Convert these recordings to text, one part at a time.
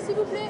s'il vous plaît.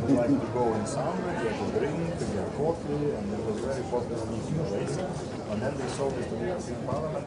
Like to go in somewhere, get a drink, get coffee, and it was very popular meeting always. And then they sold it to the European Parliament.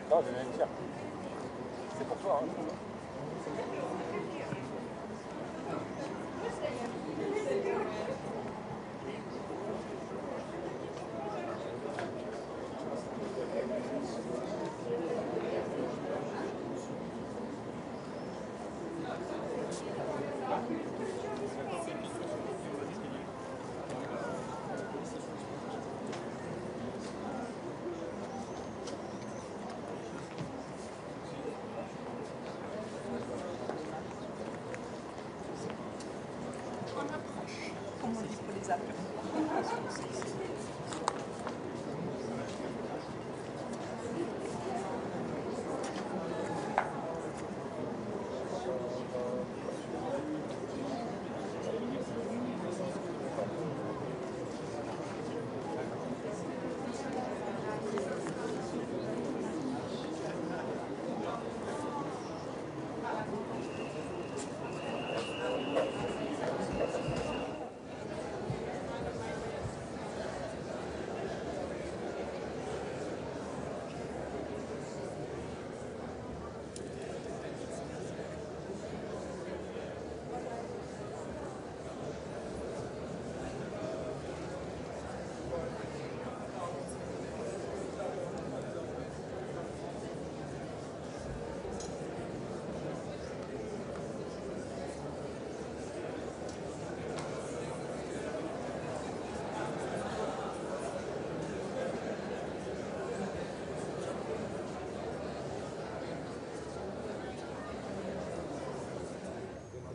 Non, je viens de dire. C'est pour toi. Hein. Comme on dit pour les appels.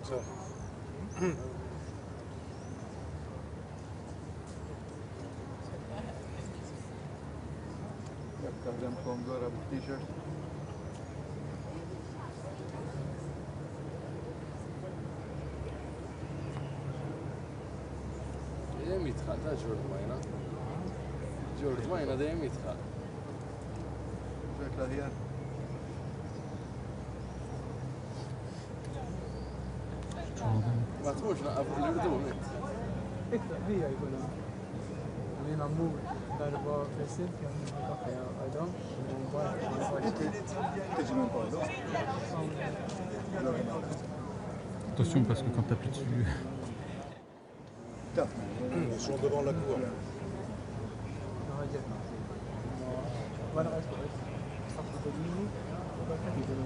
So. T-shirt. دايم يتخان تا جورج ماينا جورج ماينا دايم يتخان شكلها هي ما تروحش نقف الأردن Vi är ju på mina mor där det var precis I don't Attention parce que quand t'appuies dessus... Ils sont devant la cour.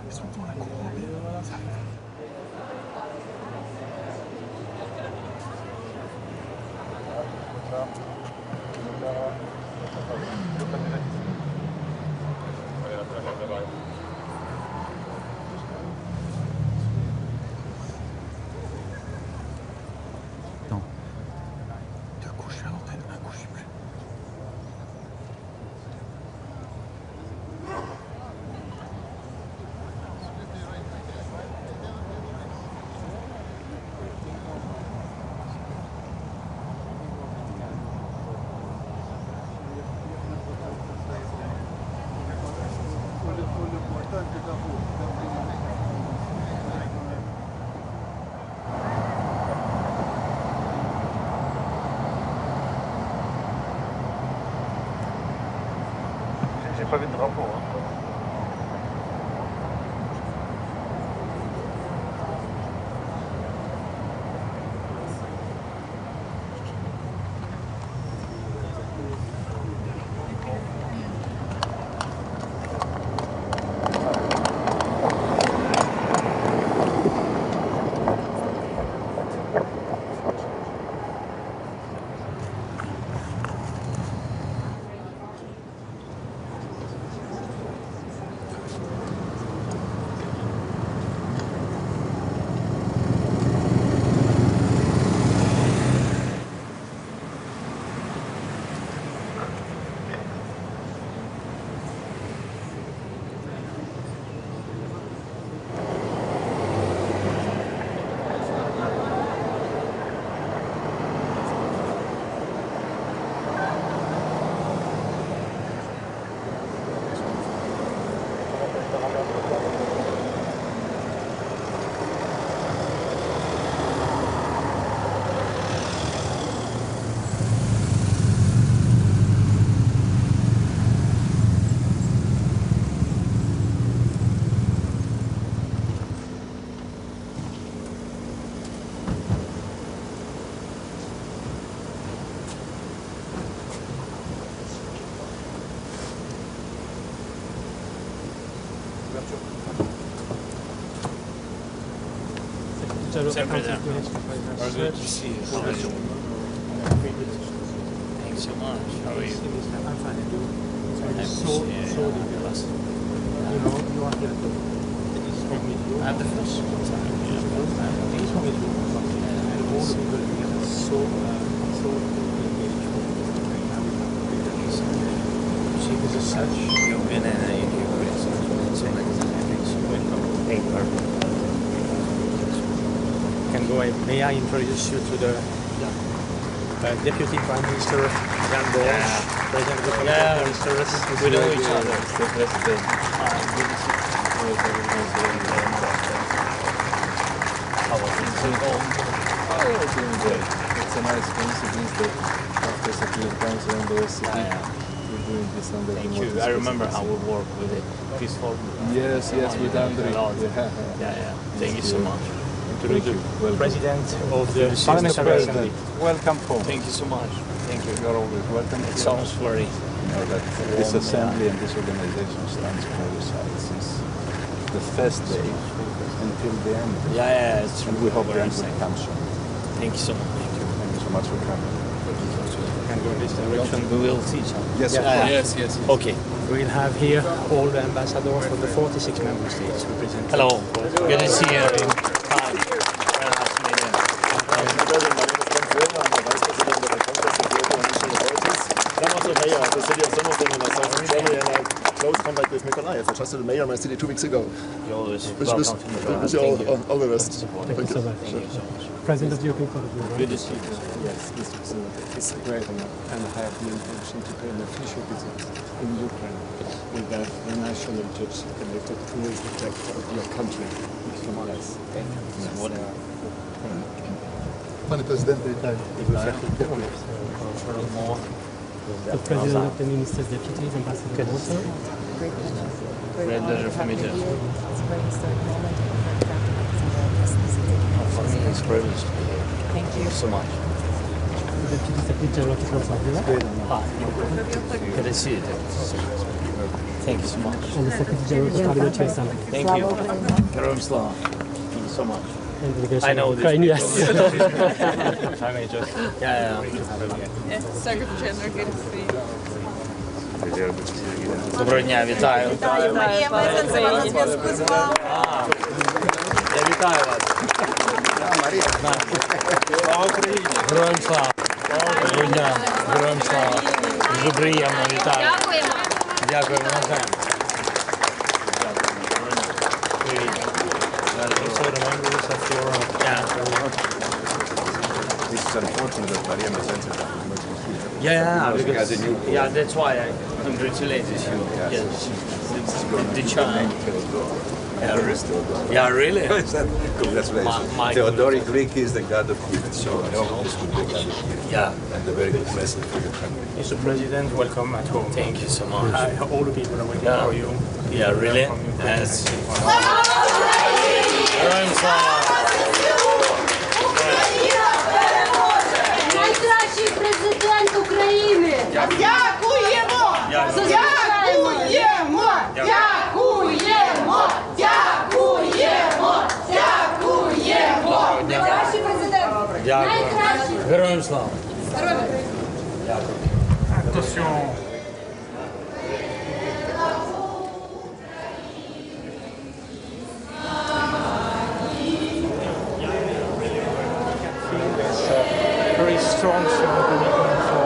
Ils sont devant la cour. Attends. 2 couches à l'antenne, 1 couche plus. J'ai pas vu de drapeau. Hein. Sempre there. Very good to see you. How are you? Thanks so much. How are you? I'm fine. I appreciate it. You know, you are here to I'm the first time. You've been in a Can go ahead. May I introduce you to the Deputy Prime Minister Jan Bosch, President of the Prime Minister. We know each other. The president. How was it? Oh, it was doing great. It's a nice coincidence that after Security Council and the OSCE, we're doing this under Thank you. I remember how we worked with it. Peaceful. Yes, with Andrew. Yeah. Thank you so much. Thank you. Welcome. President of the Parliamentary Assembly. Welcome home. Thank you so much. Thank you. You're always welcome. It sounds very... That this assembly and this organization stands for the sides. It's the first day until the end. Yeah, it's And we hope the end will come soon. Thank you so much. Thank you so much for coming. Can go in this direction. We will see each other. Yes, Yes. Okay. We'll have here all the ambassadors from the 46 member states represented. Hello. Good to see you. Hi. I trusted the mayor of my city 2 weeks ago. You're always Wish welcome to all the best. Thank you so much. President of the European Parliament. Good to see you. Yes, Mr. President, it's great honor, and I have the intention to pay an official visit in Ukraine with the national judge elected who is the protector of your country, Mr. Morales. Panie prezydencie, witaj. The President of the Ministers' Deputies, Ambassador Walter. Great pleasure for me too. It's a very historic moment and we're very proud to represent the city. For me, it's a privilege to be here. Thank you. So much. The Deputy Secretary General of Council. Good to see you. Thank you so much. And the Secretary General of Parliamentary Assembly. Thank you. Heroes Slava. Thank you so much. And delegation I know of this. Ukraine, yes. I may just. Yeah. Secretary General, good to see you. Доброго дня, вітаю. Марія Мезенцева на зв'язку з вами. Я вітаю вас. Слава Україні! Героям слава! Доброго дня! Героям слава! Дуже приємно, вітаю! Дякуємо! Дякуємо, навзаєм! This is unfortunate that Maria Mezzenza Yeah, that's why I congratulated you. Yes. The child. Yeah, really? Congratulations. Theodoric Greek is the god of healing, so I hope this will be the god of healing. Yeah. And a very good message for your country. Mr. President, welcome at home. Thank you so much. All the people are waiting for you. Yeah, really? Yes. Героям слава! Найкращий президент України! Дякуємо! Дякуємо! Дякуємо! Дякуємо! Дякуємо! Найкращий президент! Дякую. Героям слава! Very strong commitment for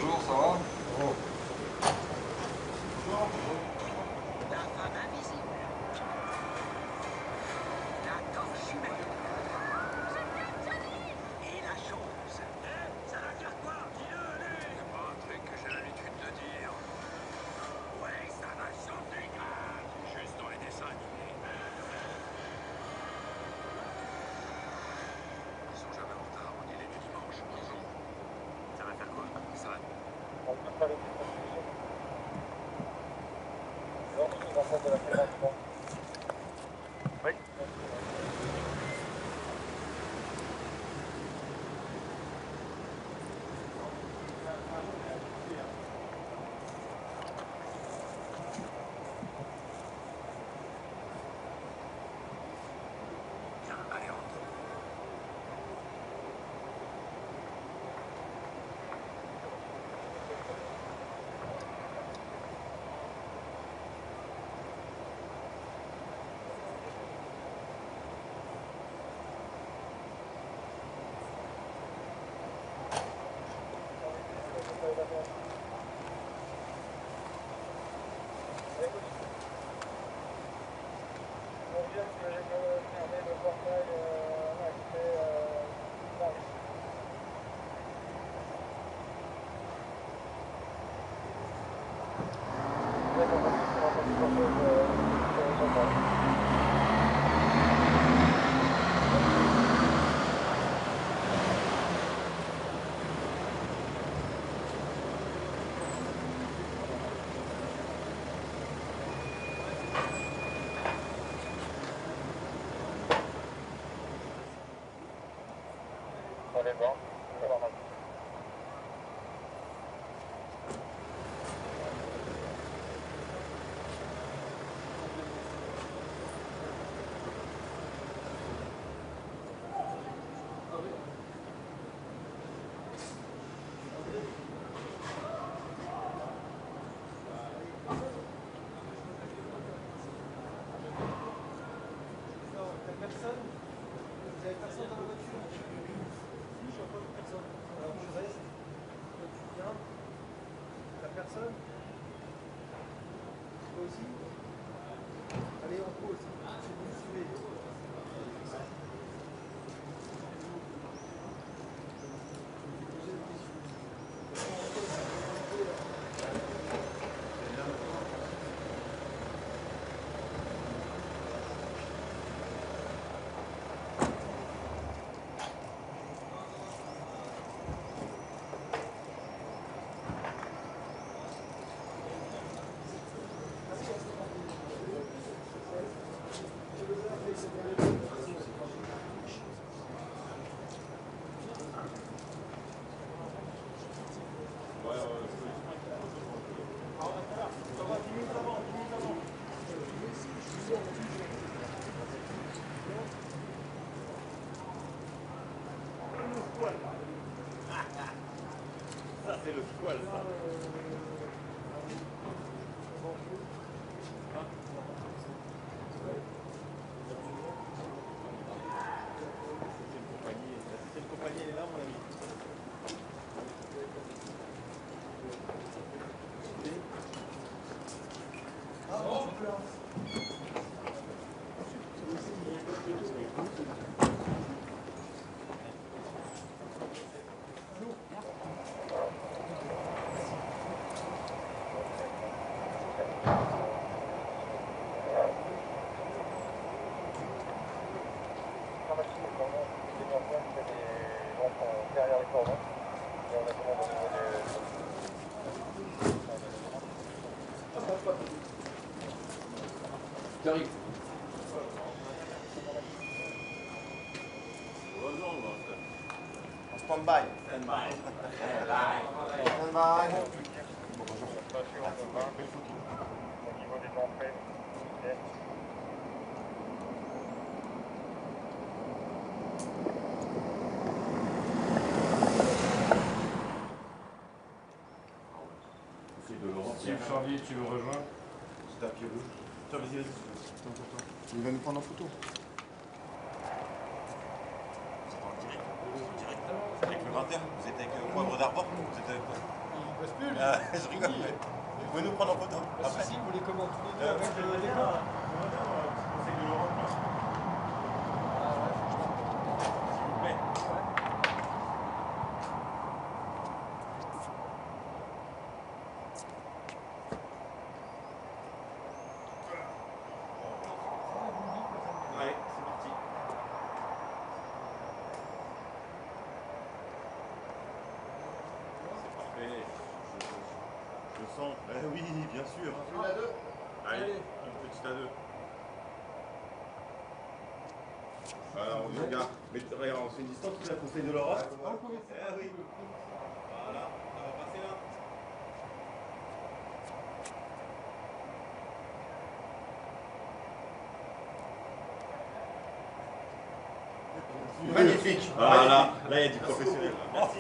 Bonjour, ça va? poil, ça. Cette compagnie, elle est là, mon ami. J'arrive. En stand-by. Si le Charlie, tu me rejoins? C'est un pied rouge. Toi, vas-y, vas-y. Il va nous prendre en photo. C'est en direct. Avec le 21, vous êtes avec Poivre d'Arvor? Vous êtes avec quoi? Il passe plus, lui. Je rigole, mais vous pouvez nous prendre en photo? Après. Si, vous les commentez tous les deux avec l'écran. C'est de Laurent. S'il vous plaît. Allez, c'est parti. C'est parfait. Je sens. Oui, bien sûr. Allez, une petite à deux. Alors, on regarde. Mais regarde, on se fait une distance, tu la conseil de Laura. Ah oui. Voilà, ça va passer là. Magnifique. Voilà, là il y a du professionnel. Merci.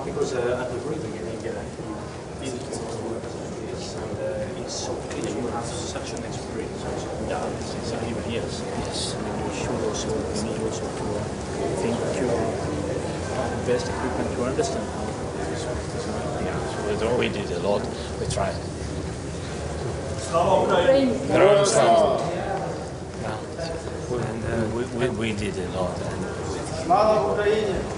Because at the very beginning, he did work and it's so clear you have such an experience. Yeah, it's even years. Yes, and you should also need also to think that you are the best equipment to understand how this works. Yeah, so we did a lot. We tried. Героям слава! We did a lot.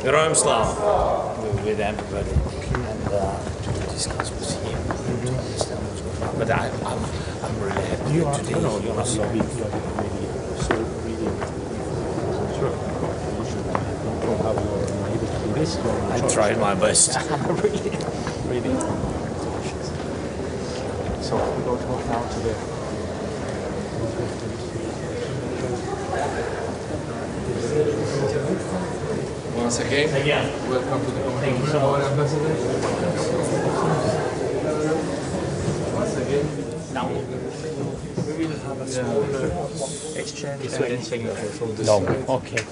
Героям слава! With everybody and to discuss with him to understand what's going on. But I'm really happy today. You are so big, so really. I tried my best. really. So we go talk now to the. Once again, welcome to the conference, Ambassador. Once again, now we will have a small exchange and then signature from this. Okay.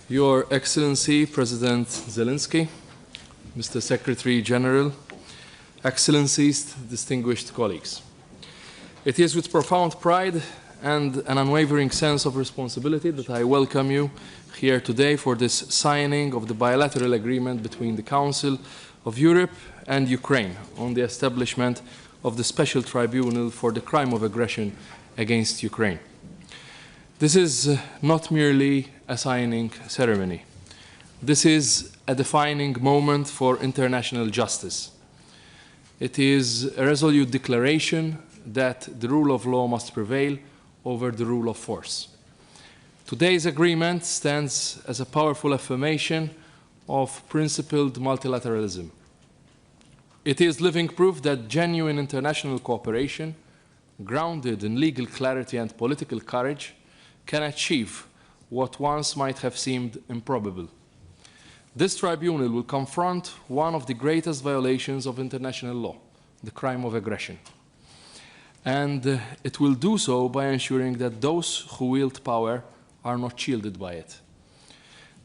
Your Excellency, President Zelensky, Mr. Secretary General, Excellencies, distinguished colleagues. It is with profound pride and an unwavering sense of responsibility that I welcome you here today for this signing of the bilateral agreement between the Council of Europe and Ukraine on the establishment of the Special Tribunal for the crime of aggression against Ukraine. This is not merely a signing ceremony. This is a defining moment for international justice. It is a resolute declaration that the rule of law must prevail over the rule of force. Today's agreement stands as a powerful affirmation of principled multilateralism. It is living proof that genuine international cooperation grounded in legal clarity and political courage, can achieve what once might have seemed improbable. This tribunal will confront one of the greatest violations of international law, the crime of aggression. And it will do so by ensuring that those who wield power are not shielded by it.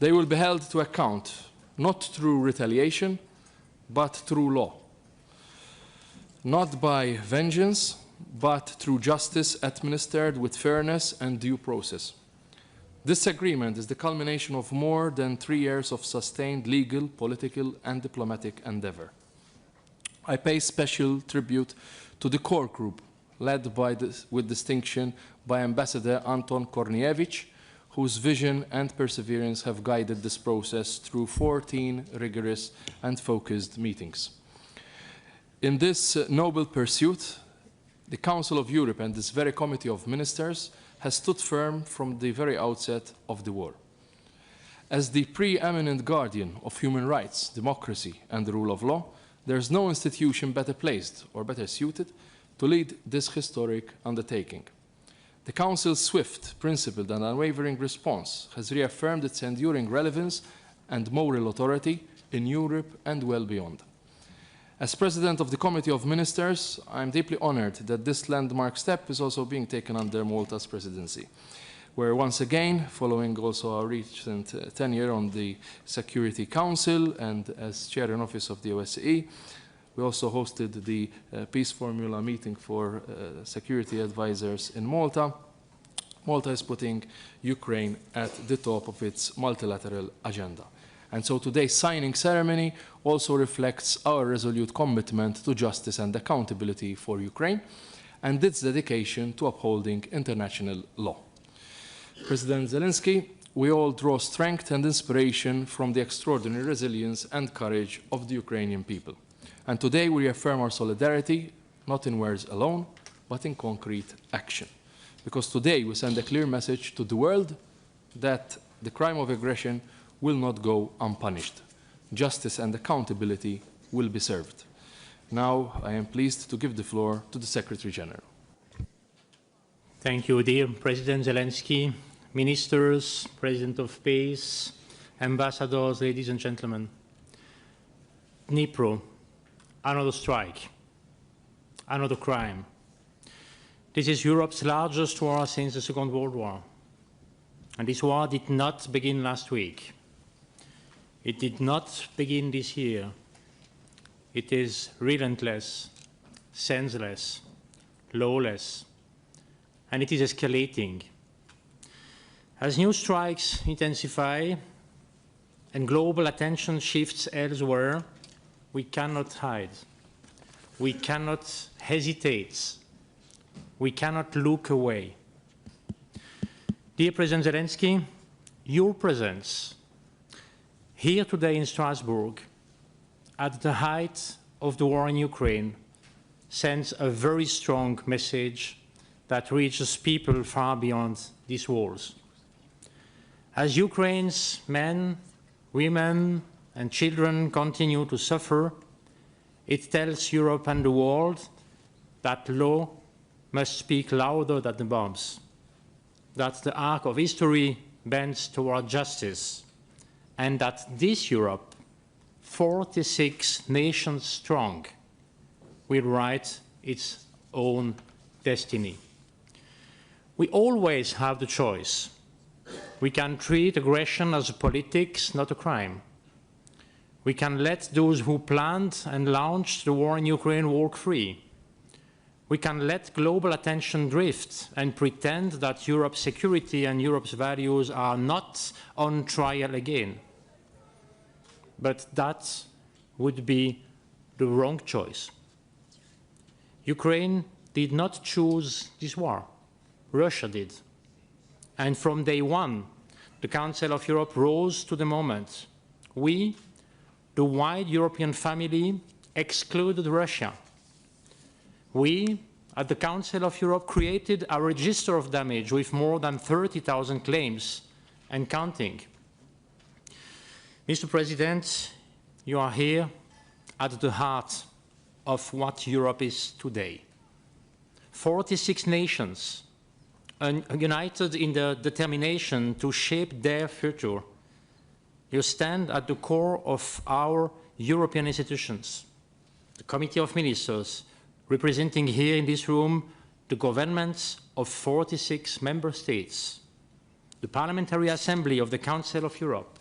They will be held to account, not through retaliation, but through law. Not by vengeance, but through justice administered with fairness and due process. This agreement is the culmination of more than 3 years of sustained legal, political, and diplomatic endeavor. I pay special tribute to the core group, led with distinction by Ambassador Anton Kornievich, whose vision and perseverance have guided this process through 14 rigorous and focused meetings. In this noble pursuit, the Council of Europe and this very Committee of Ministers has stood firm from the very outset of the war. As the preeminent guardian of human rights, democracy, and the rule of law, there is no institution better placed or better suited to lead this historic undertaking. The Council's swift, principled, and unwavering response has reaffirmed its enduring relevance and moral authority in Europe and well beyond. As President of the Committee of Ministers, I am deeply honored that this landmark step is also being taken under Malta's presidency, where once again, following also our recent tenure on the Security Council and as Chair in Office of the OSCE, we also hosted the Peace Formula meeting for security advisors in Malta. Malta is putting Ukraine at the top of its multilateral agenda. And so today's signing ceremony also reflects our resolute commitment to justice and accountability for Ukraine and its dedication to upholding international law. President Zelensky, we all draw strength and inspiration from the extraordinary resilience and courage of the Ukrainian people. And today we reaffirm our solidarity, not in words alone, but in concrete action. Because today we send a clear message to the world that the crime of aggression will not go unpunished. Justice and accountability will be served. Now I am pleased to give the floor to the Secretary General. Thank you, dear President Zelensky, ministers, President of Peace, ambassadors, ladies and gentlemen. Dnipro, another strike, another crime. This is Europe's largest war since the Second World War. And this war did not begin last week. It did not begin this year. It is relentless, senseless, lawless, and it is escalating. As new strikes intensify and global attention shifts elsewhere, we cannot hide. We cannot hesitate. We cannot look away. Dear President Zelensky, your presence here today in Strasbourg, at the height of the war in Ukraine, sends a very strong message that reaches people far beyond these walls. As Ukraine's men, women, and children continue to suffer, it tells Europe and the world that law must speak louder than the bombs, that the arc of history bends toward justice, and that this Europe, 46 nations strong, will write its own destiny. We always have the choice. We can treat aggression as a politics, not a crime. We can let those who planned and launched the war in Ukraine walk free. We can let global attention drift and pretend that Europe's security and Europe's values are not on trial again. But that would be the wrong choice. Ukraine did not choose this war. Russia did. And from day one, the Council of Europe rose to the moment. We, the wide European family, excluded Russia. We, at the Council of Europe, created a register of damage with more than 30,000 claims and counting. Mr. President, you are here at the heart of what Europe is today. 46 nations united in their determination to shape their future. You stand at the core of our European institutions. The Committee of Ministers, representing here in this room the governments of 46 member states, the Parliamentary Assembly of the Council of Europe,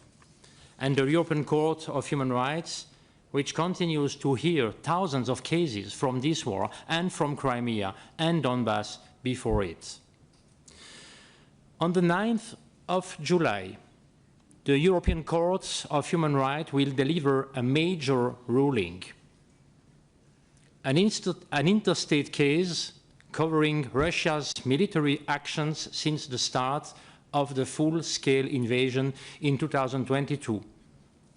and the European Court of Human Rights, which continues to hear thousands of cases from this war and from Crimea and Donbass before it. On the 9th of July, the European Court of Human Rights will deliver a major ruling, an interstate case covering Russia's military actions since the start of the full-scale invasion in 2022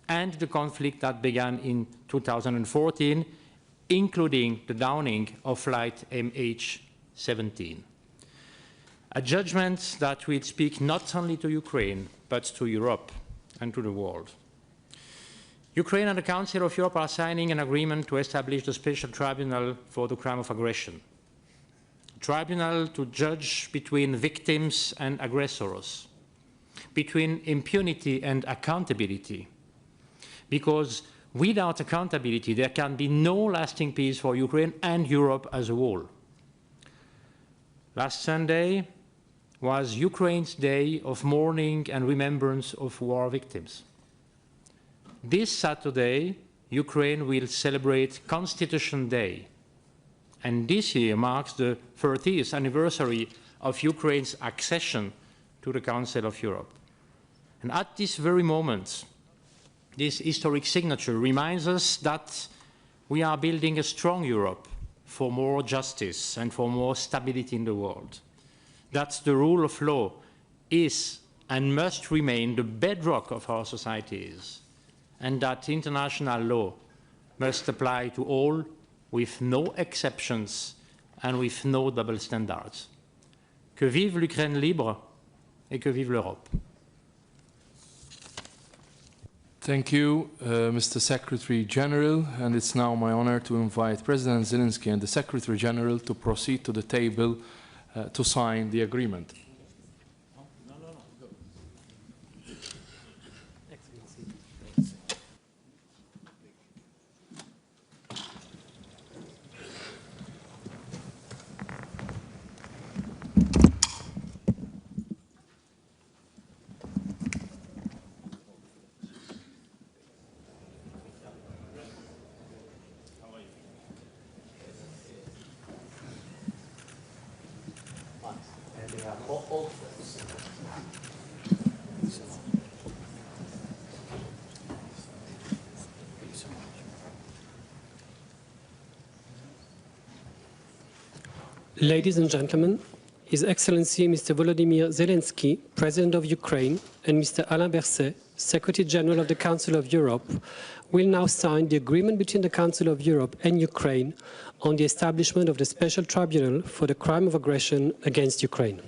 and the conflict that began in 2014, including the downing of flight MH17. A judgment that will speak not only to Ukraine, but to Europe and to the world. Ukraine and the Council of Europe are signing an agreement to establish the Special Tribunal for the crime of aggression. A tribunal to judge between victims and aggressors, between impunity and accountability. Because without accountability, there can be no lasting peace for Ukraine and Europe as a whole. Last Sunday was Ukraine's day of mourning and remembrance of war victims. This Saturday, Ukraine will celebrate Constitution Day, and this year marks the 30th anniversary of Ukraine's accession to the Council of Europe. And at this very moment, this historic signature reminds us that we are building a strong Europe for more justice and for more stability in the world, that the rule of law is and must remain the bedrock of our societies, and that international law must apply to all with no exceptions and with no double standards. Que vive l'Ukraine libre et que vive l'Europe. Thank you, Mr. Secretary General, and it's now my honor to invite President Zelensky and the Secretary General to proceed to the table to sign the agreement. Ladies and gentlemen, His Excellency Mr. Volodymyr Zelensky, President of Ukraine, and Mr. Alain Berset, Secretary General of the Council of Europe, will now sign the agreement between the Council of Europe and Ukraine on the establishment of the Special Tribunal for the crime of aggression against Ukraine.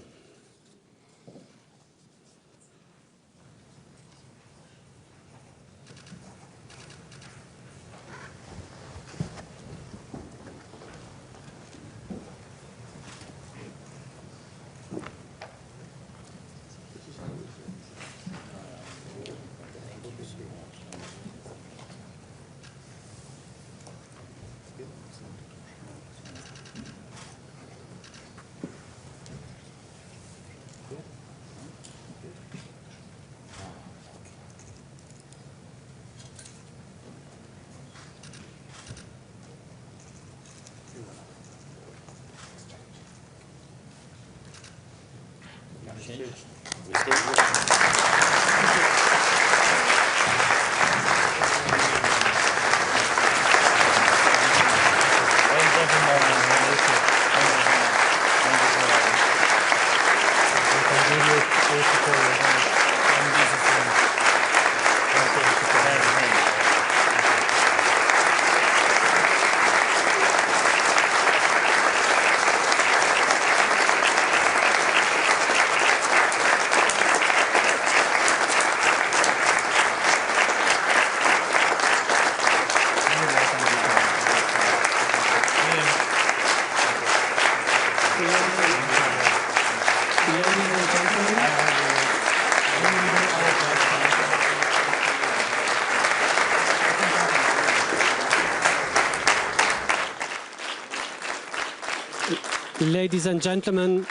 Ladies and gentlemen,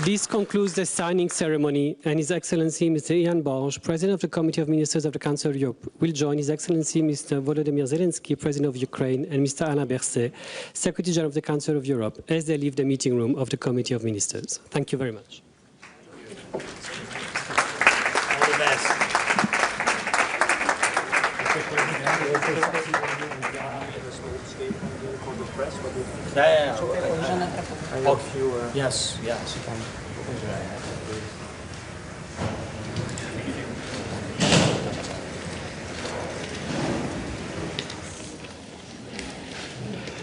this concludes the signing ceremony, and His Excellency Mr. Ian Borge, President of the Committee of Ministers of the Council of Europe, will join His Excellency Mr. Volodymyr Zelensky, President of Ukraine, and Mr. Alain Berset, Secretary General of the Council of Europe, as they leave the meeting room of the Committee of Ministers. Thank you very much. All the best. Yes, yes.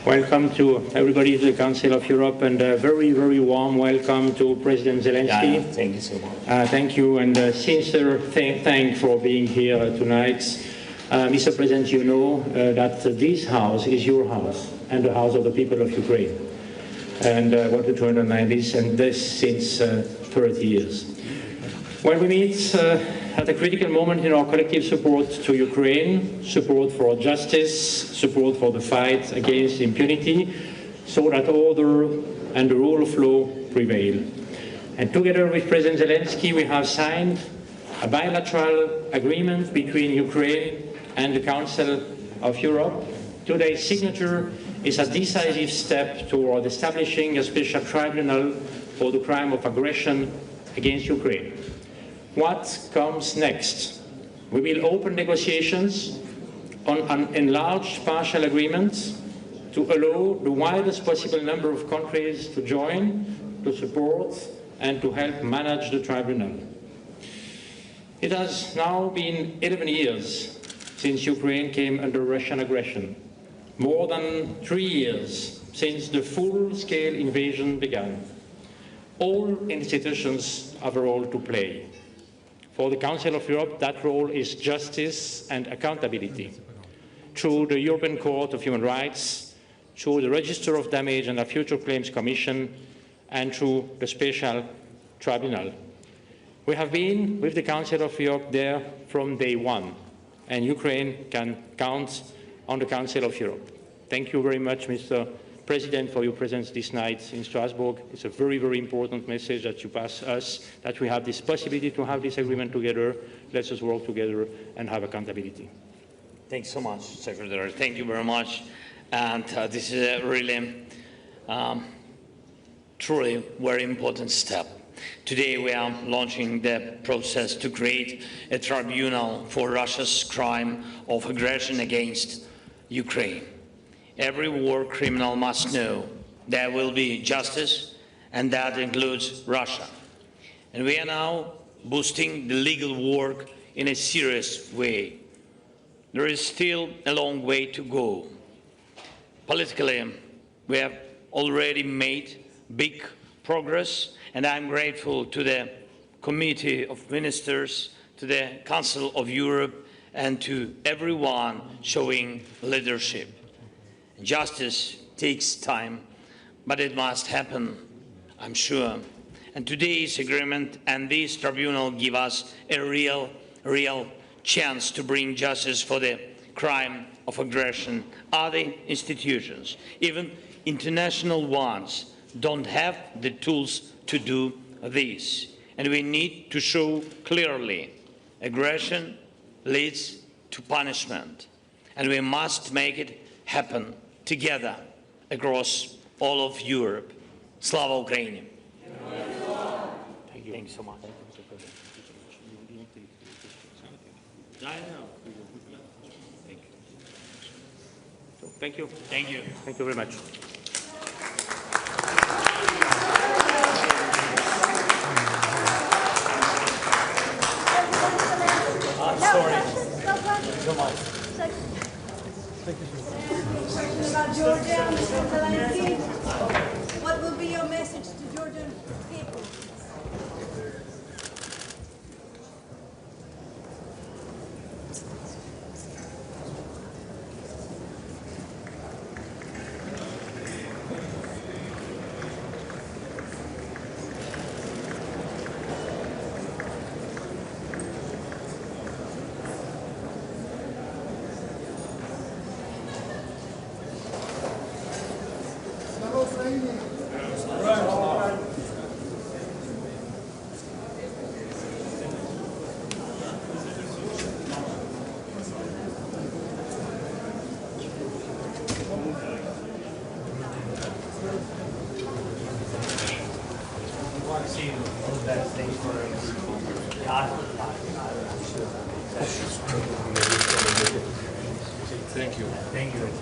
Welcome to everybody to the Council of Europe, and a very, very warm welcome to President Zelensky. Thank you so much. Thank you, and sincere thank for being here tonight. Mr. President, you know that this house is your house and the house of the people of Ukraine. And I wanted to underline this, and this since 30 years. When we meet at a critical moment in our collective support to Ukraine, support for justice, support for the fight against impunity, so that order and the rule of law prevail. And together with President Zelensky, we have signed a bilateral agreement between Ukraine and the Council of Europe. Today's signature is a decisive step toward establishing a special tribunal for the crime of aggression against Ukraine. What comes next? We will open negotiations on an enlarged partial agreement to allow the widest possible number of countries to join, to support, and to help manage the tribunal. It has now been 11 years since Ukraine came under Russian aggression. More than 3 years since the full-scale invasion began. All institutions have a role to play. For the Council of Europe, that role is justice and accountability. Through the European Court of Human Rights, through the Register of Damage and the Future Claims Commission, and through the Special Tribunal. We have been with the Council of Europe there from day one, and Ukraine can count on the Council of Europe. Thank you very much, Mr. President, for your presence this night in Strasbourg. It's a very, very important message that you pass us, that we have this possibility to have this agreement together. Let us work together and have accountability. Thanks so much, Secretary. Thank you very much. And this is a really, truly very important step. Today we are launching the process to create a tribunal for Russia's crime of aggression against Ukraine. Every war criminal must know there will be justice, and that includes Russia. And we are now boosting the legal work in a serious way. There is still a long way to go. Politically, we have already made big progress, and I'm grateful to the Committee of Ministers, to the Council of Europe, and to everyone showing leadership. Justice takes time, but it must happen, I'm sure. And today's agreement and this tribunal give us a real chance to bring justice for the crime of aggression. Other institutions, even international ones, don't have the tools to do this. And we need to show clearly aggression leads to punishment. And we must make it happen together across all of Europe. Slava Ukraini! Thank you. Thanks so much. Thank you. Thank you. Thank you very much. Sorry. So much. About Georgia, Mr. Zelensky, what will be your message to Georgian people? Right. you. All the best. Thank you for Thank you. Thank you.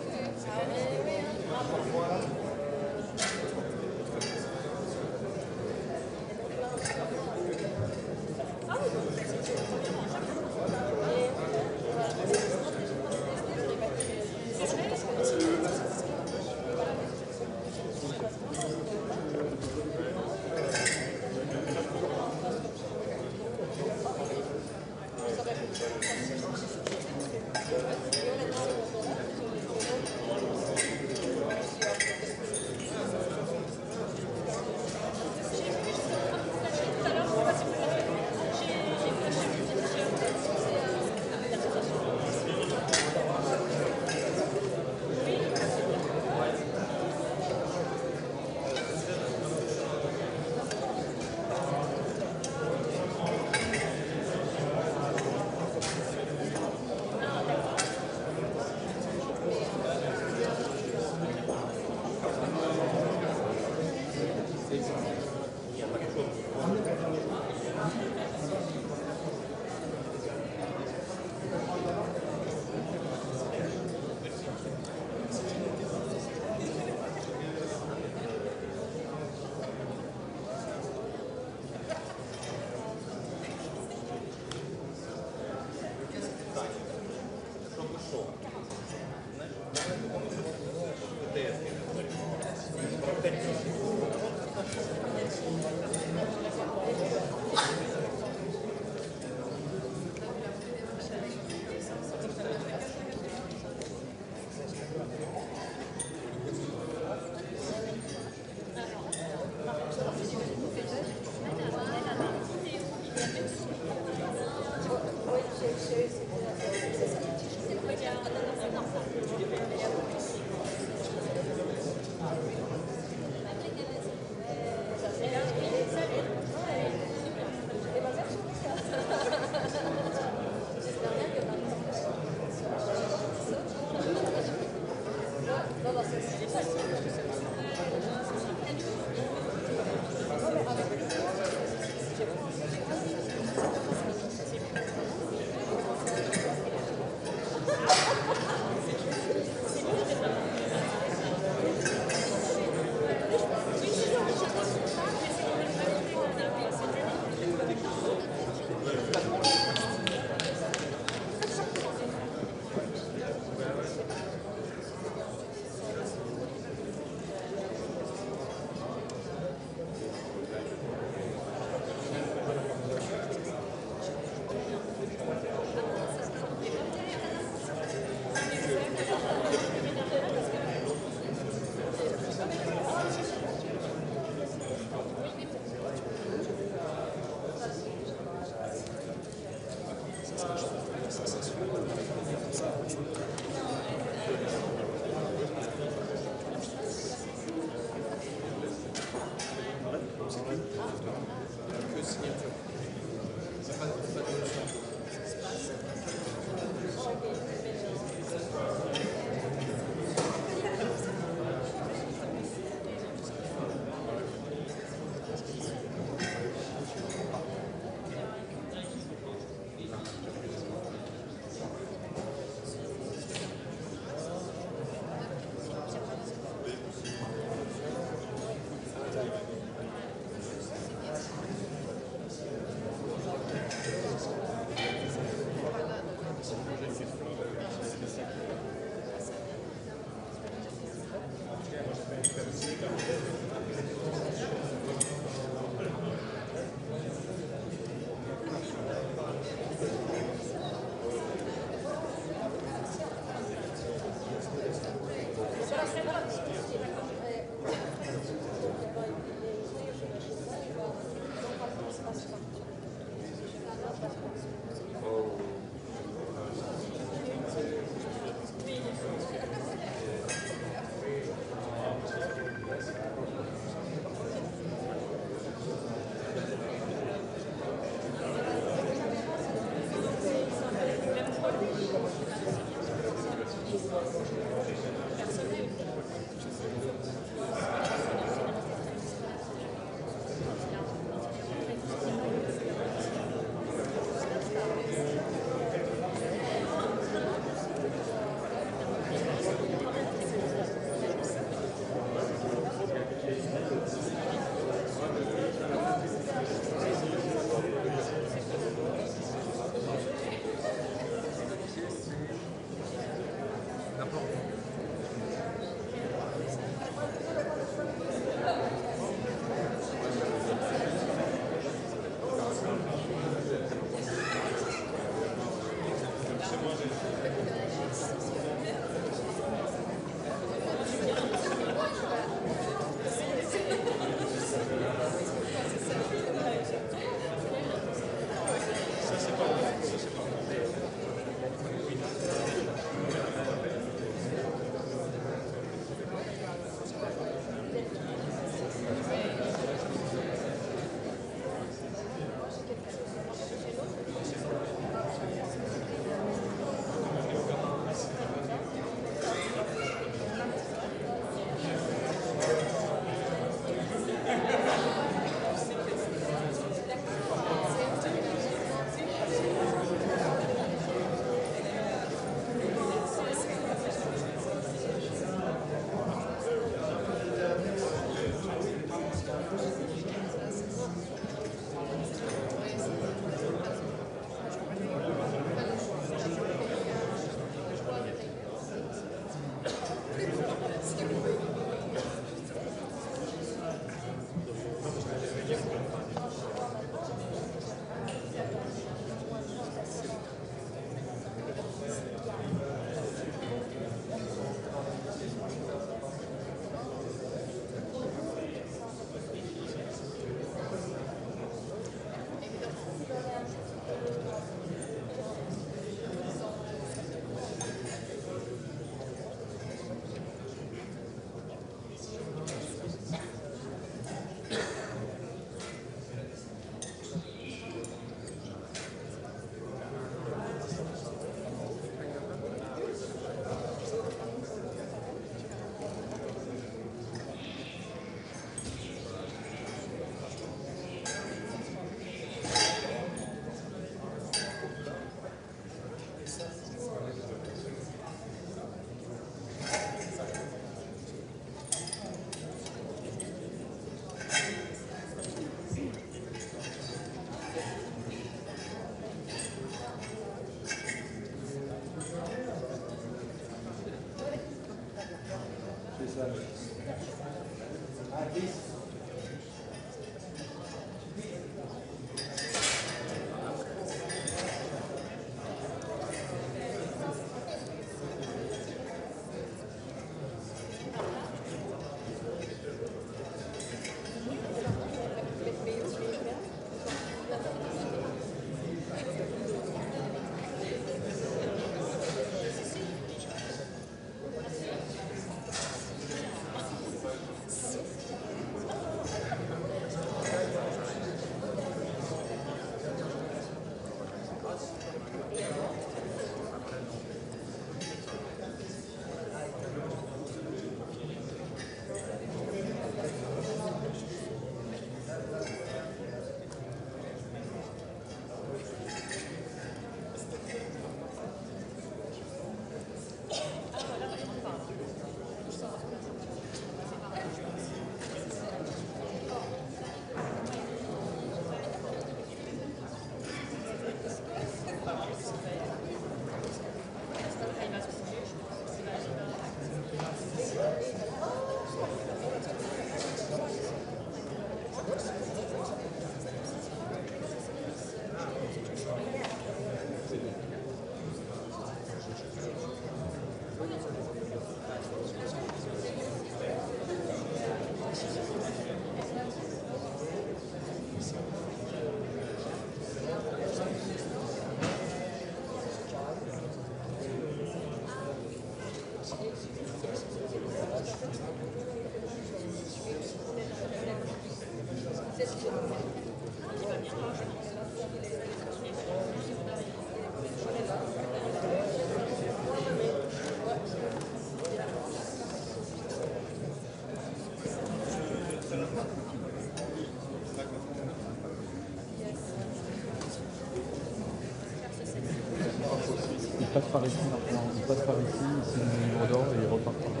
passe par ici maintenant. Il passe par ici, c'est le numéro d'or et il repart par là.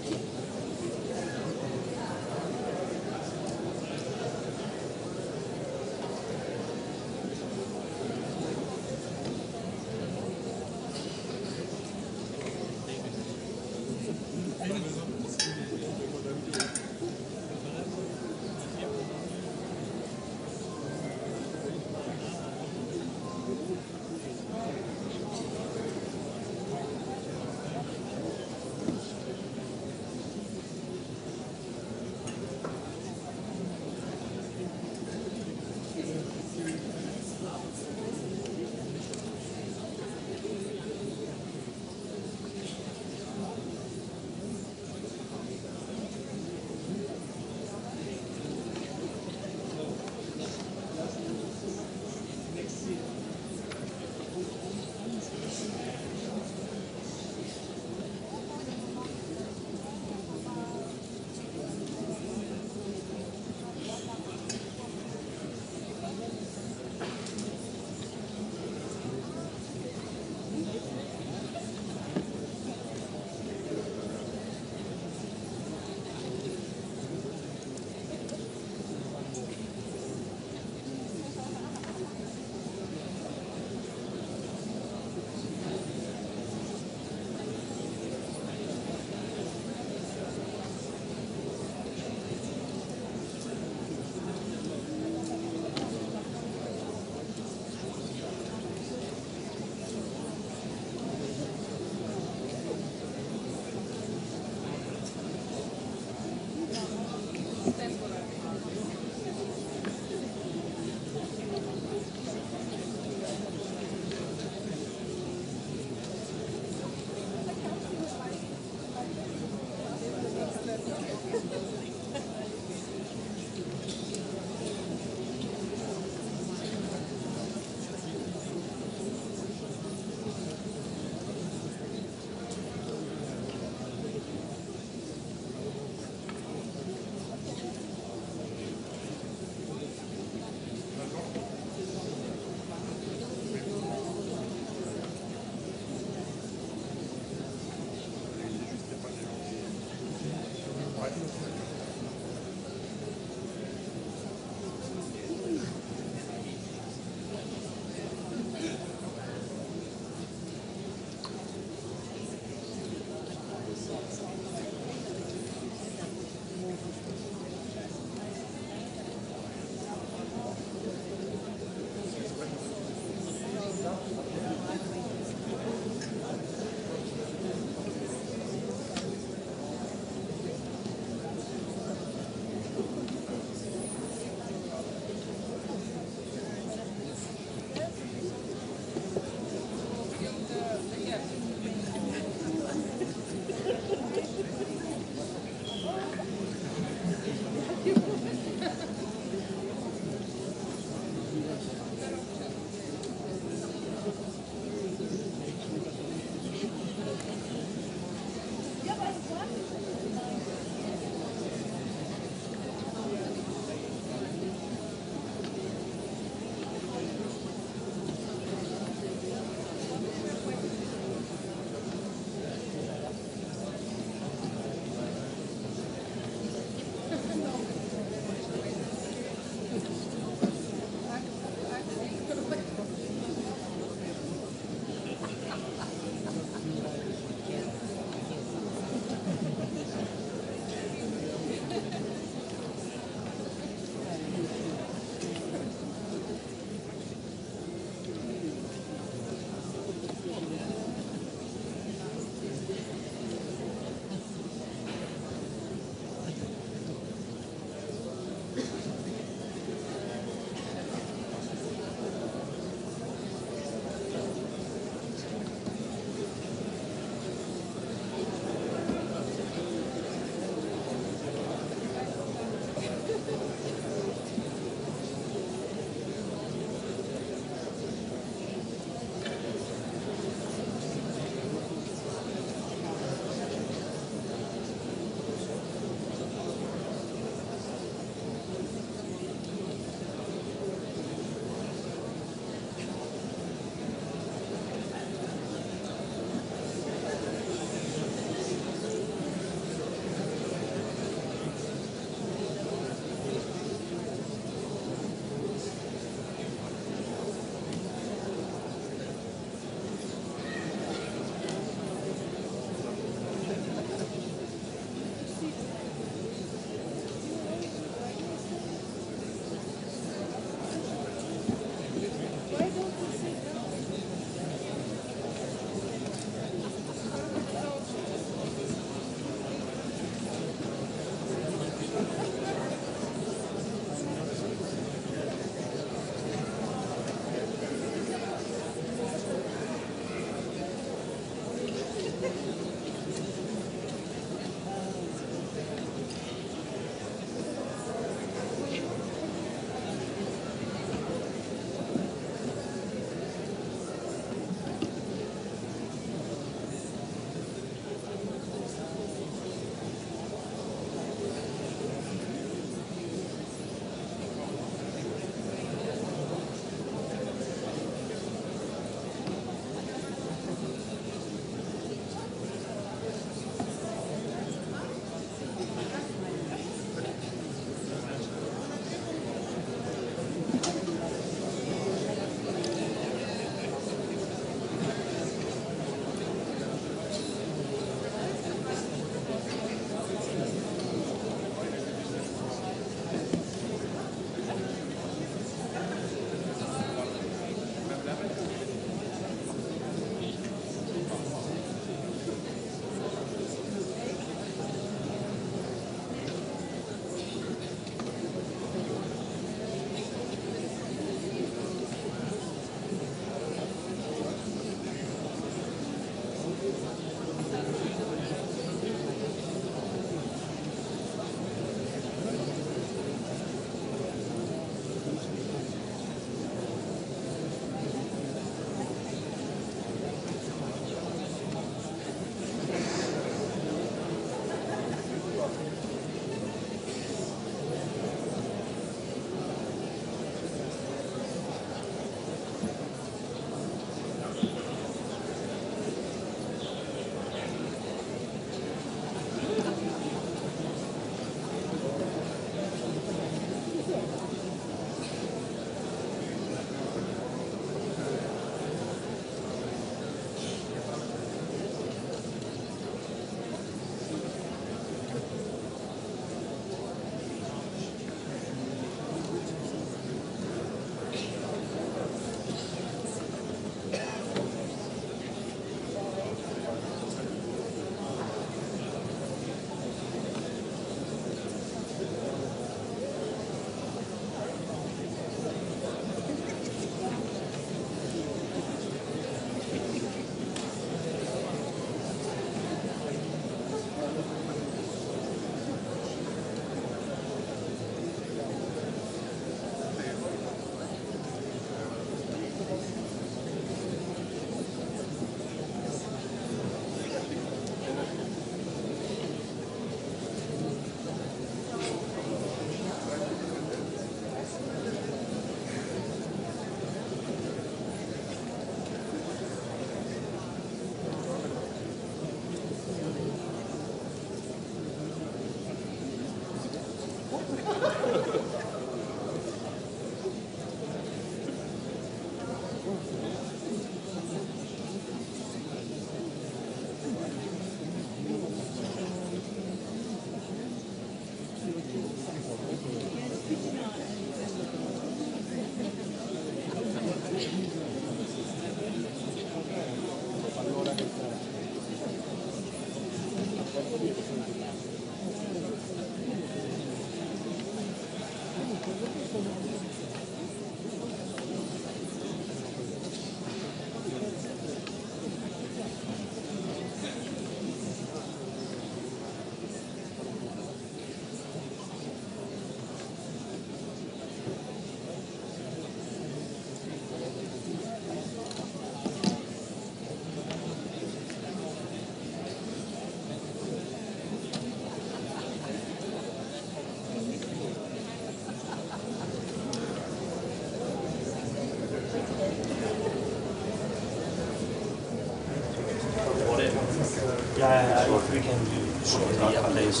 Yeah, we can do shortly after this.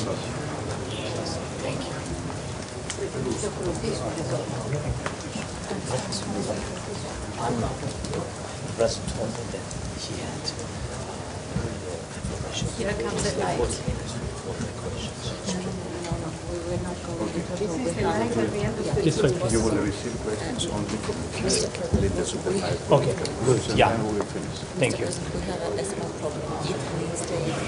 Thank you. I'm not present told me that he had Here comes the light. for the questions. We will not go into This way. You will receive questions only from the leaders of the five. Okay, good. Yeah. Then we will finish. Thank you. We have a small problem. We stay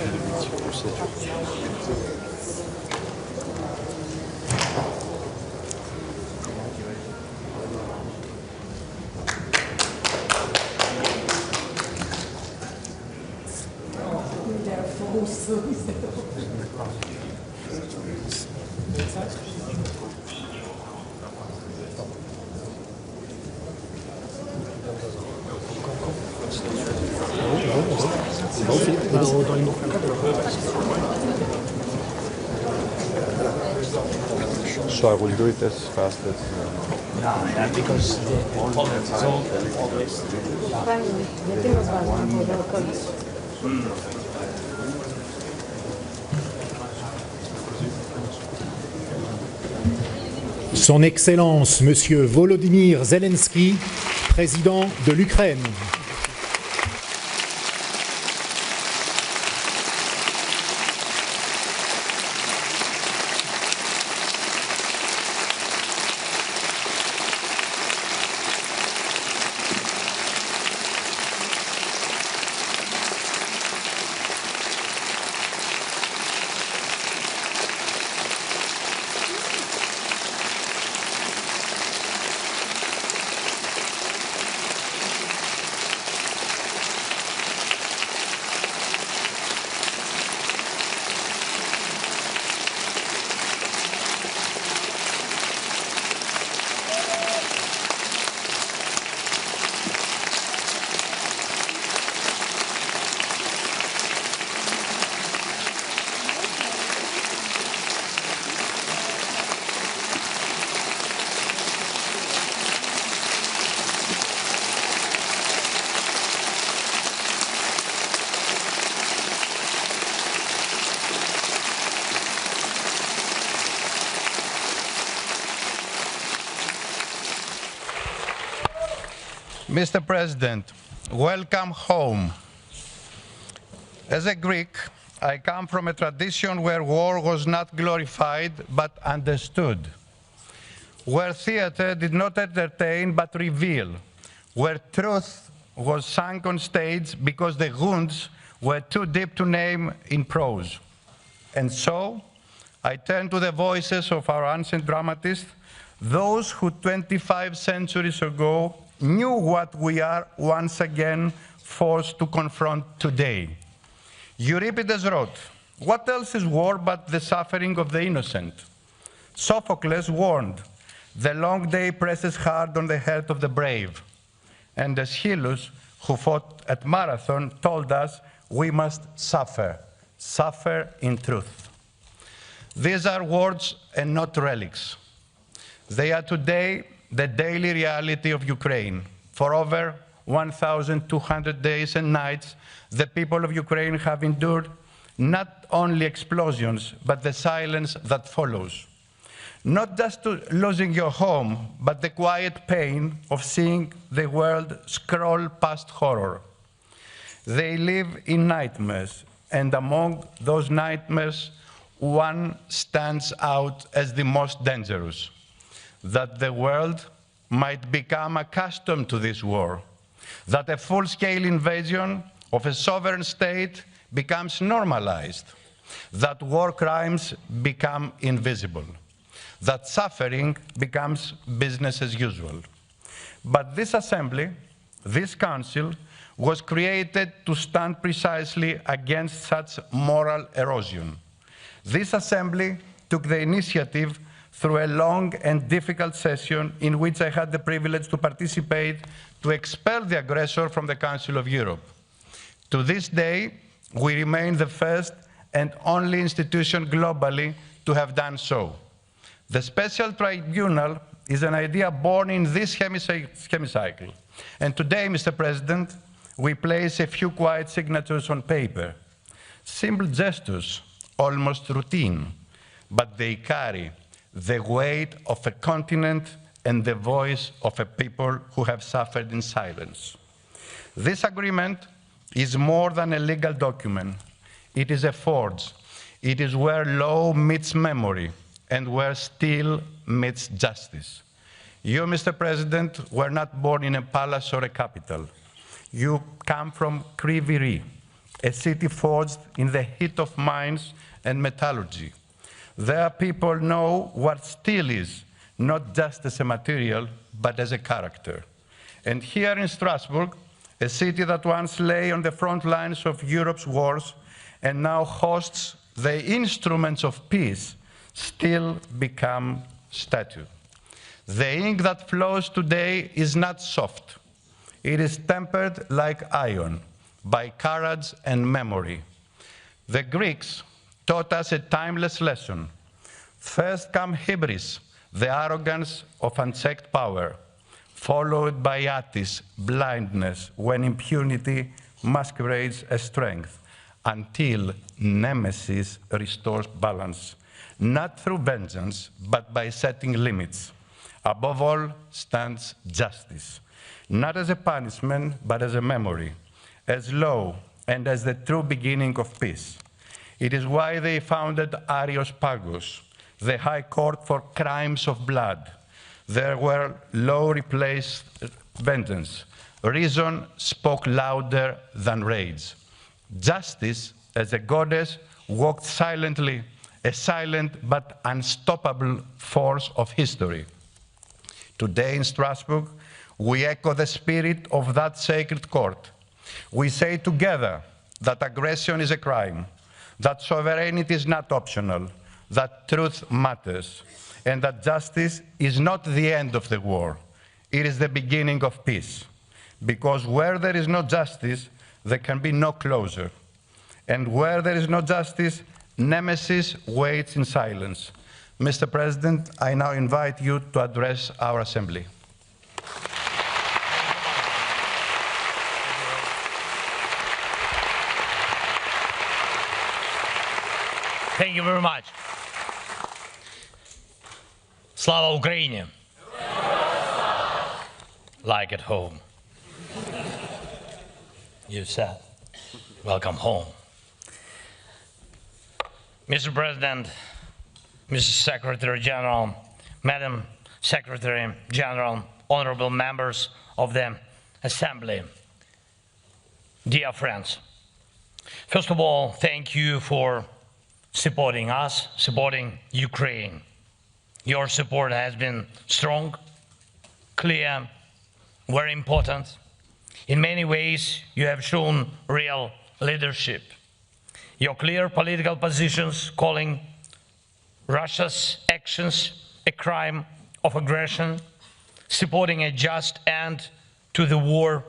So I will do it as fast as... Yeah, because the politics is always... Son Excellence, Monsieur Volodymyr Zelensky, président de l'Ukraine. Mr. President, welcome home. As a Greek, I come from a tradition where war was not glorified but understood, where theater did not entertain but reveal, where truth was sung on stage because the wounds were too deep to name in prose. And so, I turn to the voices of our ancient dramatists, those who 25 centuries ago knew what we are once again forced to confront today. Euripides wrote, "What else is war but the suffering of the innocent?" Sophocles warned, "The long day presses hard on the heart of the brave." And Aeschylus, who fought at Marathon, told us we must suffer, suffer in truth. These are words and not relics. They are today the daily reality of Ukraine. For over 1,200 days and nights, the people of Ukraine have endured not only explosions, but the silence that follows. Not just losing your home, but the quiet pain of seeing the world scroll past horror. They live in nightmares, and among those nightmares, one stands out as the most dangerous: that the world might become accustomed to this war, that a full-scale invasion of a sovereign state becomes normalized, that war crimes become invisible. that suffering becomes business as usual. But this assembly, this council, was created to stand precisely against such moral erosion. This assembly took the initiative through a long and difficult session in which I had the privilege to participate to expel the aggressor from the Council of Europe. To this day, we remain the first and only institution globally to have done so. The special tribunal is an idea born in this hemicycle. And today, Mr. President, we place a few quiet signatures on paper. Simple gestures, almost routine, but they carry the weight of a continent and the voice of a people who have suffered in silence. This agreement is more than a legal document. It is a forge. It is where law meets memory and where steel meets justice. You, Mr. President, were not born in a palace or a capital. You come from Kriviri, a city forged in the heat of mines and metallurgy. There people know what steel is, not just as a material, but as a character. And here in Strasbourg, a city that once lay on the front lines of Europe's wars and now hosts the instruments of peace, still become statue. The ink that flows today is not soft. It is tempered like iron by courage and memory. The Greeks taught us a timeless lesson. First come hybris, the arrogance of unchecked power, followed by atis, blindness, when impunity masquerades as strength, until nemesis restores balance, not through vengeance, but by setting limits. Above all stands justice, not as a punishment, but as a memory, as law, and as the true beginning of peace. It is why they founded Arios Pagos, the High Court for crimes of blood. There where law replaced vengeance. Reason spoke louder than rage. Justice, as a goddess, walked silently, a silent but unstoppable force of history. Today in Strasbourg, we echo the spirit of that sacred court. We say together that aggression is a crime, that sovereignty is not optional, that truth matters, and that justice is not the end of the war. It is the beginning of peace. Because where there is no justice, there can be no closure. And where there is no justice, nemesis waits in silence. Mr. President, I now invite you to address our Assembly. Thank you very much. Slava Ukraini. Like at home. You said, welcome home. Mr. President, Mr. Secretary General, Madam Secretary General, honorable members of the Assembly, dear friends. First of all, thank you for supporting us, supporting Ukraine. Your support has been strong, clear, very important. In many ways, you have shown real leadership. Your clear political positions calling Russia's actions a crime of aggression, supporting a just end to the war,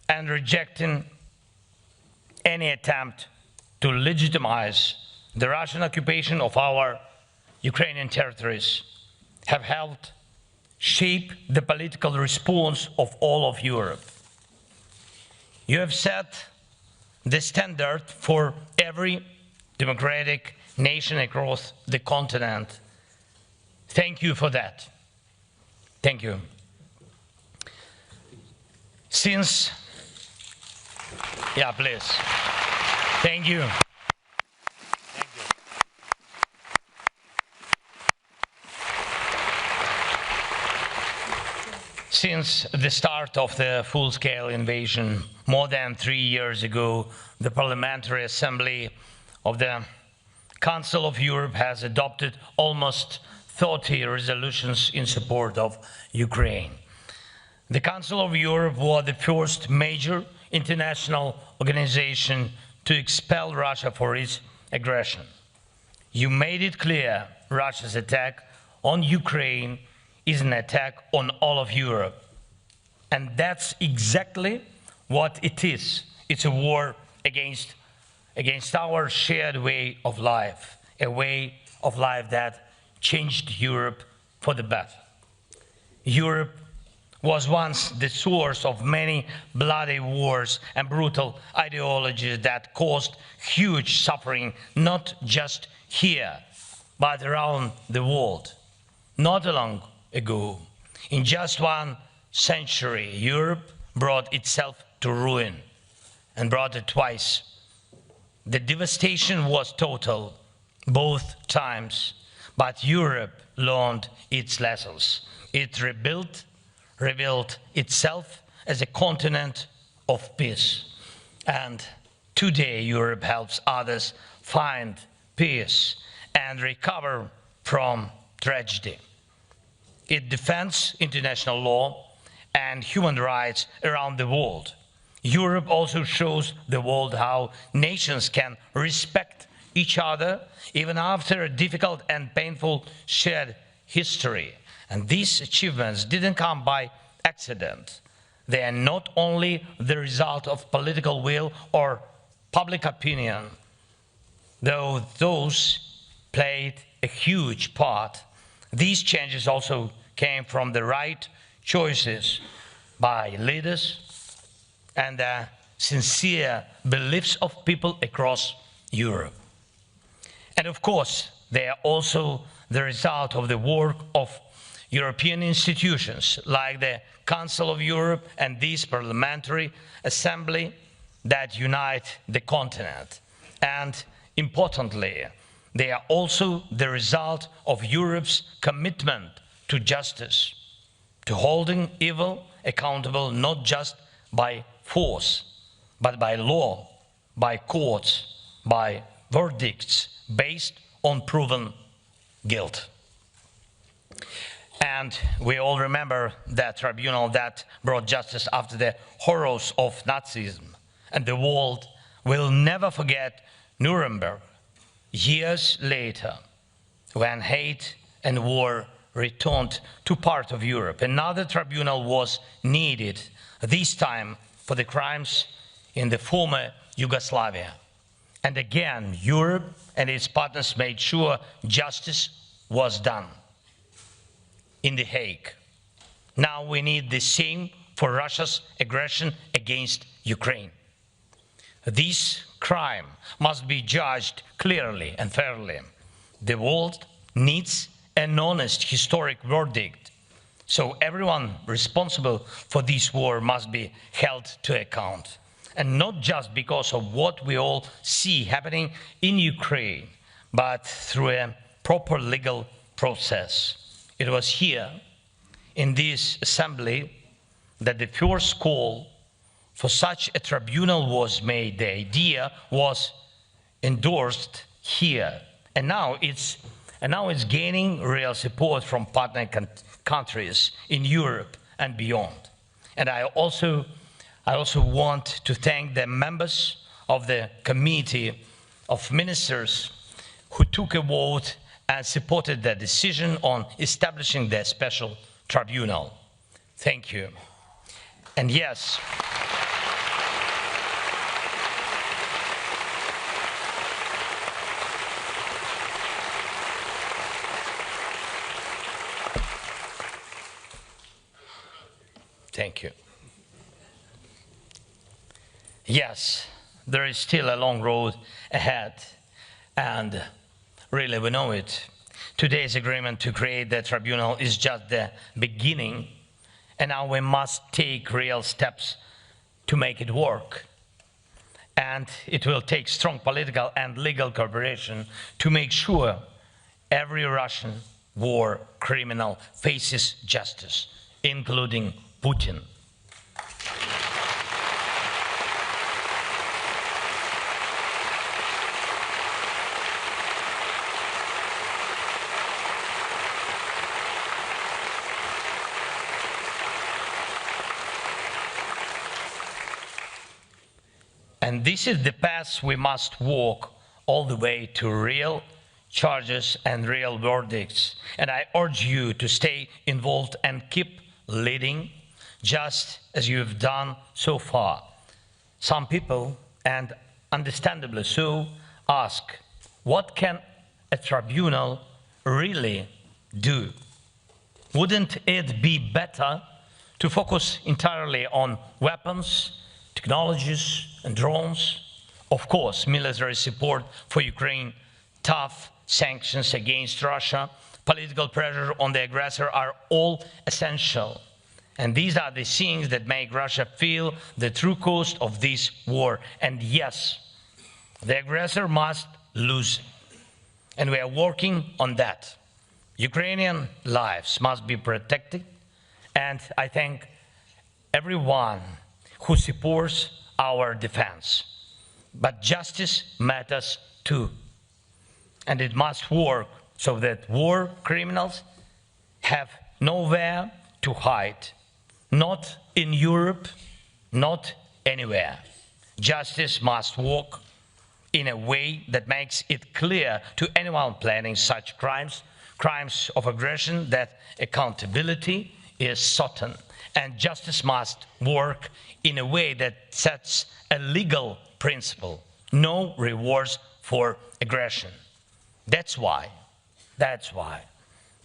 and rejecting any attempt to legitimize the Russian occupation of our Ukrainian territories, have helped shape the political response of all of Europe. You have set the standard for every democratic nation across the continent. Thank you for that. Thank you. Since, yeah, please. Thank you. Since the start of the full-scale invasion more than 3 years ago, the Parliamentary Assembly of the Council of Europe has adopted almost 30 resolutions in support of Ukraine. The Council of Europe was the first major international organization to expel Russia for its aggression. You made it clear Russia's attack on Ukraine is an attack on all of Europe. And that's exactly what it is. It's a war against our shared way of life, a way of life that changed Europe for the better. Europe was once the source of many bloody wars and brutal ideologies that caused huge suffering, not just here, but around the world. Not long ago, in just 1 century, Europe brought itself to ruin, and brought it twice. The devastation was total both times, but Europe learned its lessons. It rebuilt itself as a continent of peace. And today Europe helps others find peace and recover from tragedy. It defends international law and human rights around the world. Europe also shows the world how nations can respect each other even after a difficult and painful shared history. And these achievements didn't come by accident. They are not only the result of political will or public opinion, though those played a huge part. These changes also came from the right choices by leaders and the sincere beliefs of people across Europe. And of course, they are also the result of the work of European institutions like the Council of Europe and this Parliamentary Assembly that unite the continent. And importantly, they are also the result of Europe's commitment to justice, to holding evil accountable not just by force, but by law, by courts, by verdicts based on proven guilt. And we all remember that tribunal that brought justice after the horrors of Nazism. And the world will never forget Nuremberg years later, when hate and war returned to part of Europe. Another tribunal was needed, this time for the crimes in the former Yugoslavia. And again, Europe and its partners made sure justice was done in The Hague. Now we need the same for Russia's aggression against Ukraine. This crime must be judged clearly and fairly. The world needs an honest historic verdict, so everyone responsible for this war must be held to account. And not just because of what we all see happening in Ukraine, but through a proper legal process. It was here, in this assembly, that the first call for such a tribunal was made. The idea was endorsed here, and now it's gaining real support from partner countries in Europe and beyond. And I also want to thank the members of the Committee of Ministers who took a vote and supported the decision on establishing the special tribunal. Thank you. And yes, thank you. Yes, there is still a long road ahead, and really we know it. Today's agreement to create the tribunal is just the beginning, and now we must take real steps to make it work. And it will take strong political and legal cooperation to make sure every Russian war criminal faces justice, including Putin. And this is the path we must walk all the way to real charges and real verdicts. And I urge you to stay involved and keep leading, just as you have done so far. Some people, and understandably so, ask, what can a tribunal really do? Wouldn't it be better to focus entirely on weapons, technologies, and drones? Of course, military support for Ukraine, tough sanctions against Russia, political pressure on the aggressor are all essential. And these are the things that make Russia feel the true cost of this war. And yes, the aggressor must lose. And we are working on that. Ukrainian lives must be protected. And I thank everyone who supports our defense. But justice matters too. And it must work so that war criminals have nowhere to hide. Not in Europe, not anywhere. Justice must work in a way that makes it clear to anyone planning such crimes, crimes of aggression, that accountability is certain. And justice must work in a way that sets a legal principle: no rewards for aggression. That's why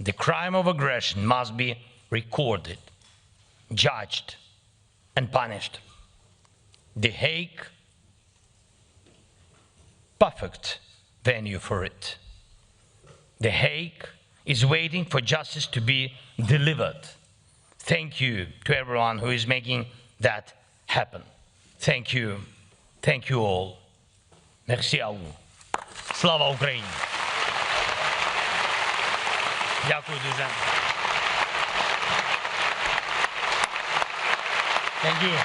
the crime of aggression must be recorded, judged, and punished. The Hague, perfect venue for it. The Hague is waiting for justice to be delivered. Thank you to everyone who is making that happen. Thank you all. Merci à vous. Slava Ukraini. Дякую дуже. Thank you.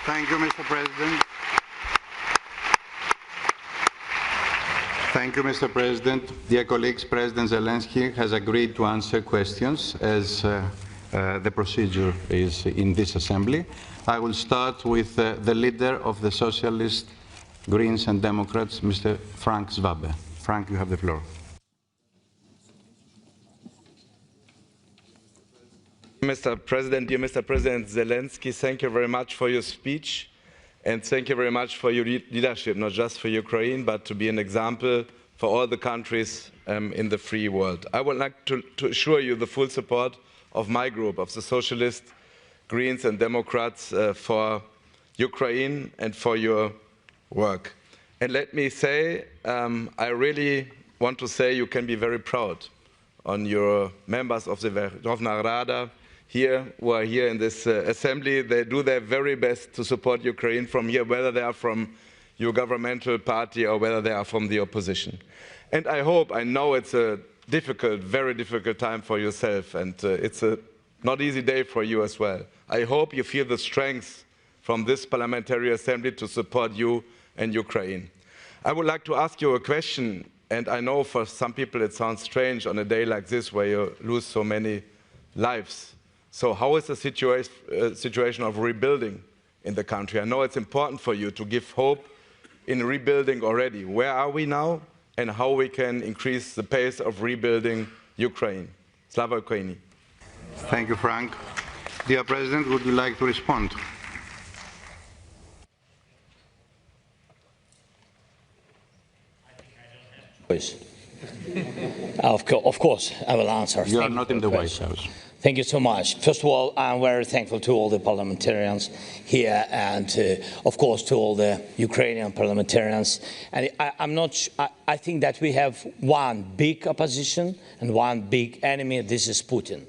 Thank you, Mr. President. Thank you, Mr. President. Dear colleagues, President Zelensky has agreed to answer questions as the procedure is in this assembly. I will start with the leader of the Socialists, Greens and Democrats, Mr. Frank Schwabe. Frank, you have the floor. Mr. President, dear Mr. President Zelensky, thank you very much for your speech, and thank you very much for your leadership, not just for Ukraine, but to be an example for all the countries in the free world. I would like to assure you the full support of my group, of the Socialists, Greens and Democrats, for Ukraine and for your work. And let me say, I really want to say you can be very proud on your members of the Verkhovna Rada here, who are here in this assembly. They do their very best to support Ukraine from here, whether they are from your governmental party or whether they are from the opposition. And I know it's a difficult, very difficult time for yourself, and it's a not easy day for you as well. I hope you feel the strength from this parliamentary assembly to support you and Ukraine. I would like to ask you a question, and I know for some people it sounds strange on a day like this where you lose so many lives. So how is the situation of rebuilding in the country? I know it's important for you to give hope in rebuilding already. Where are we now, and how we can increase the pace of rebuilding Ukraine? Slava Ukraini. Thank you, Frank. Dear President, would you like to respond? Of course, I will answer. You are not in the White House. Thank you so much. First of all, I'm very thankful to all the parliamentarians here, and of course to all the Ukrainian parliamentarians. And I think that we have one big opposition and one big enemy. This is Putin.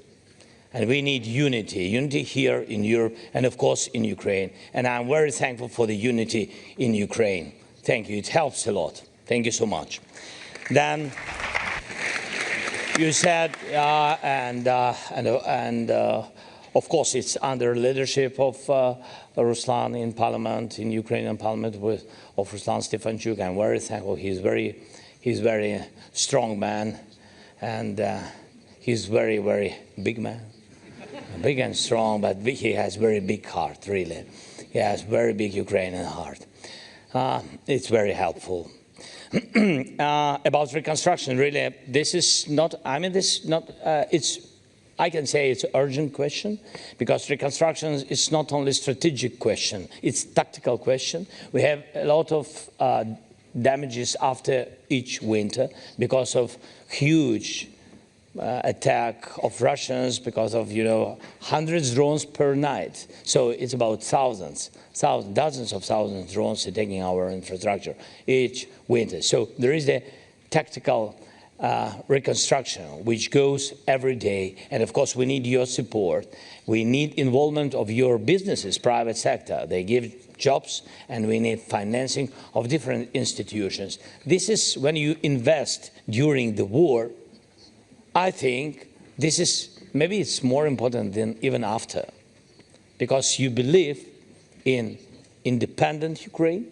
And we need unity here in Europe and of course in Ukraine. And I'm very thankful for the unity in Ukraine. Thank you. It helps a lot. Thank you so much. Then you said, of course, it's under leadership of Ruslan in Parliament, in Ukrainian Parliament, of Ruslan Stefanchuk. I'm very thankful. He's very strong man, and he's very big man, big and strong. But he has very big heart, really. He has very big Ukrainian heart. It's very helpful. About reconstruction, really, this is not. I mean, this is not. I can say it's an urgent question, because reconstruction is not only a strategic question, it's a tactical question. We have a lot of damages after each winter because of huge attack of Russians, because of, hundreds of drones per night. So it's about dozens of thousands of drones attacking our infrastructure each winter. So there is the tactical reconstruction, which goes every day. And of course, we need your support. We need involvement of your businesses, private sector. They give jobs, and we need financing of different institutions. This is when you invest during the war. I think this is, maybe it's more important than even after, because you believe in independent Ukraine.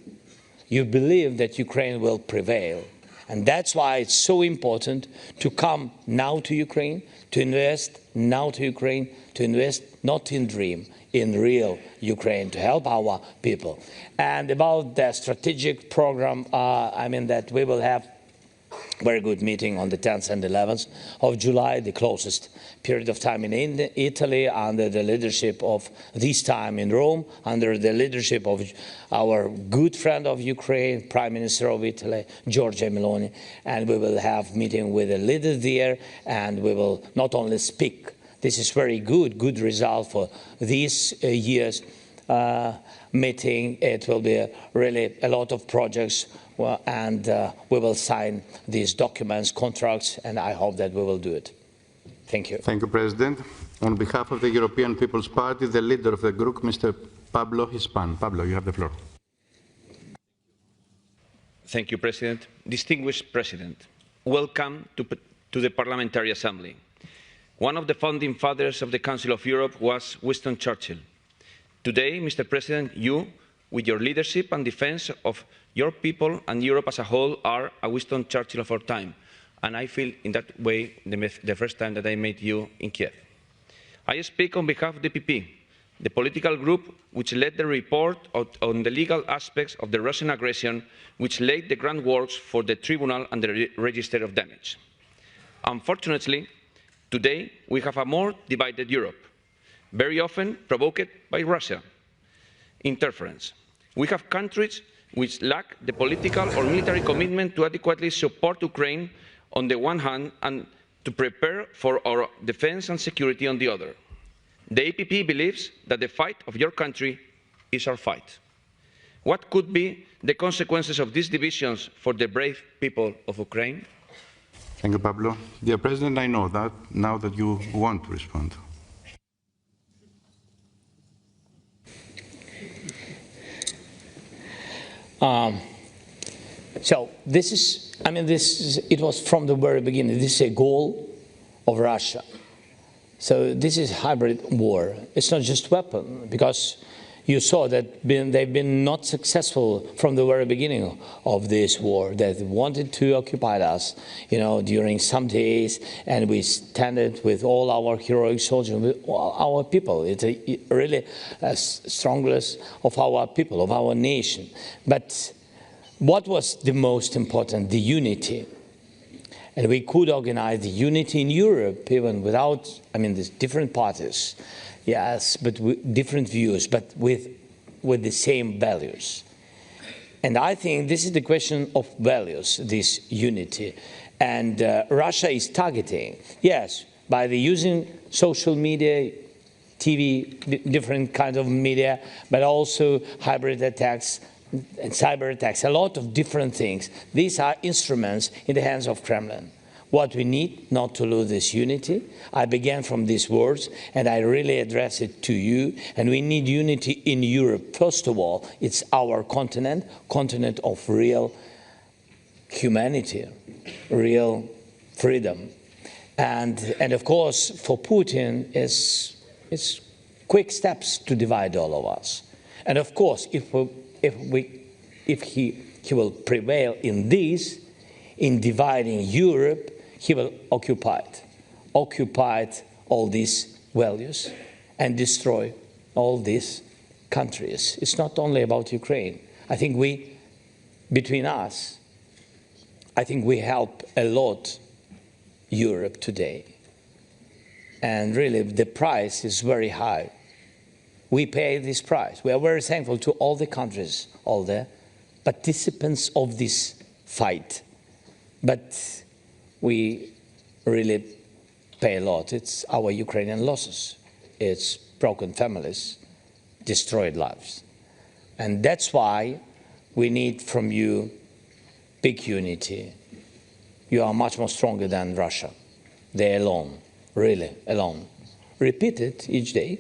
You believe that Ukraine will prevail. And that's why it's so important to come now to Ukraine, to invest now to Ukraine, to invest not in dream, in real Ukraine, to help our people. And about the strategic program, I mean that we will have very good meeting on the 10th and 11th of July, the closest period of time in Italy, under the leadership of, this time in Rome, under the leadership of our good friend of Ukraine, Prime Minister of Italy, Giorgia Meloni. And we will have meeting with the leaders there, and we will not only speak. This is very good result for this year's meeting. It will be really a lot of projects, and we will sign these documents, contracts, and I hope that we will do it. Thank you. Thank you, President. On behalf of the European People's Party, the leader of the group, Mr. Pablo Hispan. Pablo, you have the floor. Thank you, President. Distinguished President, welcome to the Parliamentary Assembly. One of the founding fathers of the Council of Europe was Winston Churchill. Today, Mr. President, you, with your leadership and defense of your people and Europe as a whole, are a Winston Churchill of our time. And I feel in that way the first time that I met you in Kiev. I speak on behalf of the PP, the political group which led the report on the legal aspects of the Russian aggression, which laid the groundwork for the tribunal and the register of damage. Unfortunately, today we have a more divided Europe, very often provoked by Russia interference. We have countries which lack the political or military commitment to adequately support Ukraine on the one hand, and to prepare for our defense and security on the other. The EPP believes that the fight of your country is our fight. What could be the consequences of these divisions for the brave people of Ukraine? Thank you, Pablo. Dear President, I know that now that you want to respond. So this is, I mean, it was from the very beginning. This is a goal of Russia. So this is hybrid war. It's not just weapon, because you saw that they've been not successful from the very beginning of this war. They wanted to occupy us, during some days, and we stand with all our heroic soldiers, with all our people. It's really a strongest of our people, of our nation. But what was the most important? The unity. And we could organize the unity in Europe even without, there's different parties, yes, but with different views, but with the same values. And I think this is the question of values, this unity. And Russia is targeting, yes, by using social media, TV, different kinds of media, but also hybrid attacks, and cyber attacks, a lot of different things. These are instruments in the hands of Kremlin. What we need, not to lose this unity. I began from these words, and I really address it to you. And we need unity in Europe. First of all, it's our continent of real humanity, real freedom. And of course, for Putin, it's quick steps to divide all of us. And of course, if he will prevail in this, in dividing Europe, he will occupy all these values and destroy all these countries. It's not only about Ukraine. I think between us, I think we help a lot Europe today. And really, the price is very high. We pay this price. We are very thankful to all the countries, all the participants of this fight. But we really pay a lot. It's our Ukrainian losses. It's broken families, destroyed lives. And that's why we need from you big unity. You are much more stronger than Russia. They're alone, really alone. Repeat it each day.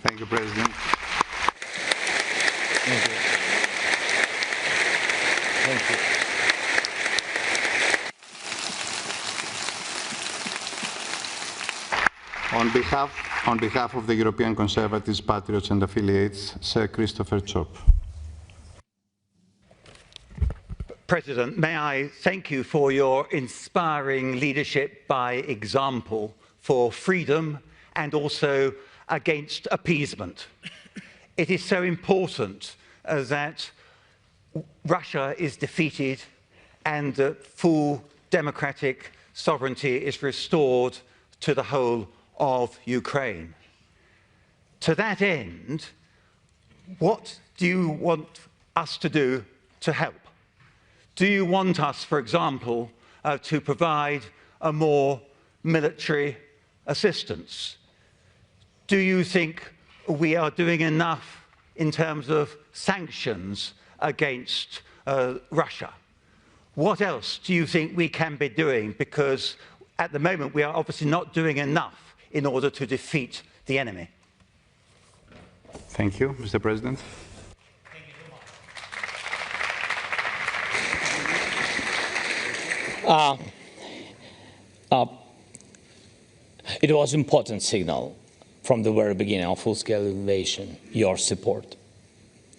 Thank you, President. Thank you. Thank you. On behalf of the European Conservatives, Patriots and Affiliates, Sir Christopher Chop. President, may I thank you for your inspiring leadership by example for freedom and also against appeasement. It is so important that Russia is defeated and that full democratic sovereignty is restored to the whole of Ukraine. To that end, what do you want us to do to help? Do you want us, for example, to provide a more military assistance? Do you think we are doing enough in terms of sanctions against Russia? What else do you think we can be doing? Because at the moment we are obviously not doing enough in order to defeat the enemy. Thank you, Mr. President. It was an important signal from the very beginning of full-scale invasion, your support.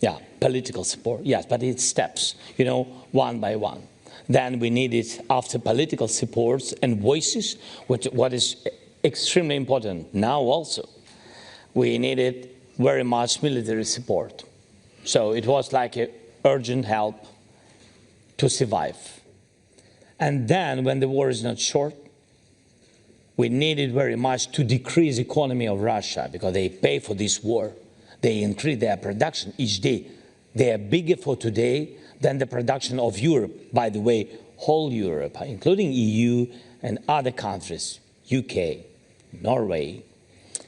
Yeah, political support, yes, but it's steps, you know, one by one. Then we needed, after political supports and voices, what is extremely important now also, we needed very much military support. So it was like an urgent help to survive. And then, when the war is not short, we needed very much to decrease the economy of Russia, because they pay for this war. They increase their production each day. They are bigger for today than the production of Europe. By the way, whole Europe, including EU and other countries, UK, Norway.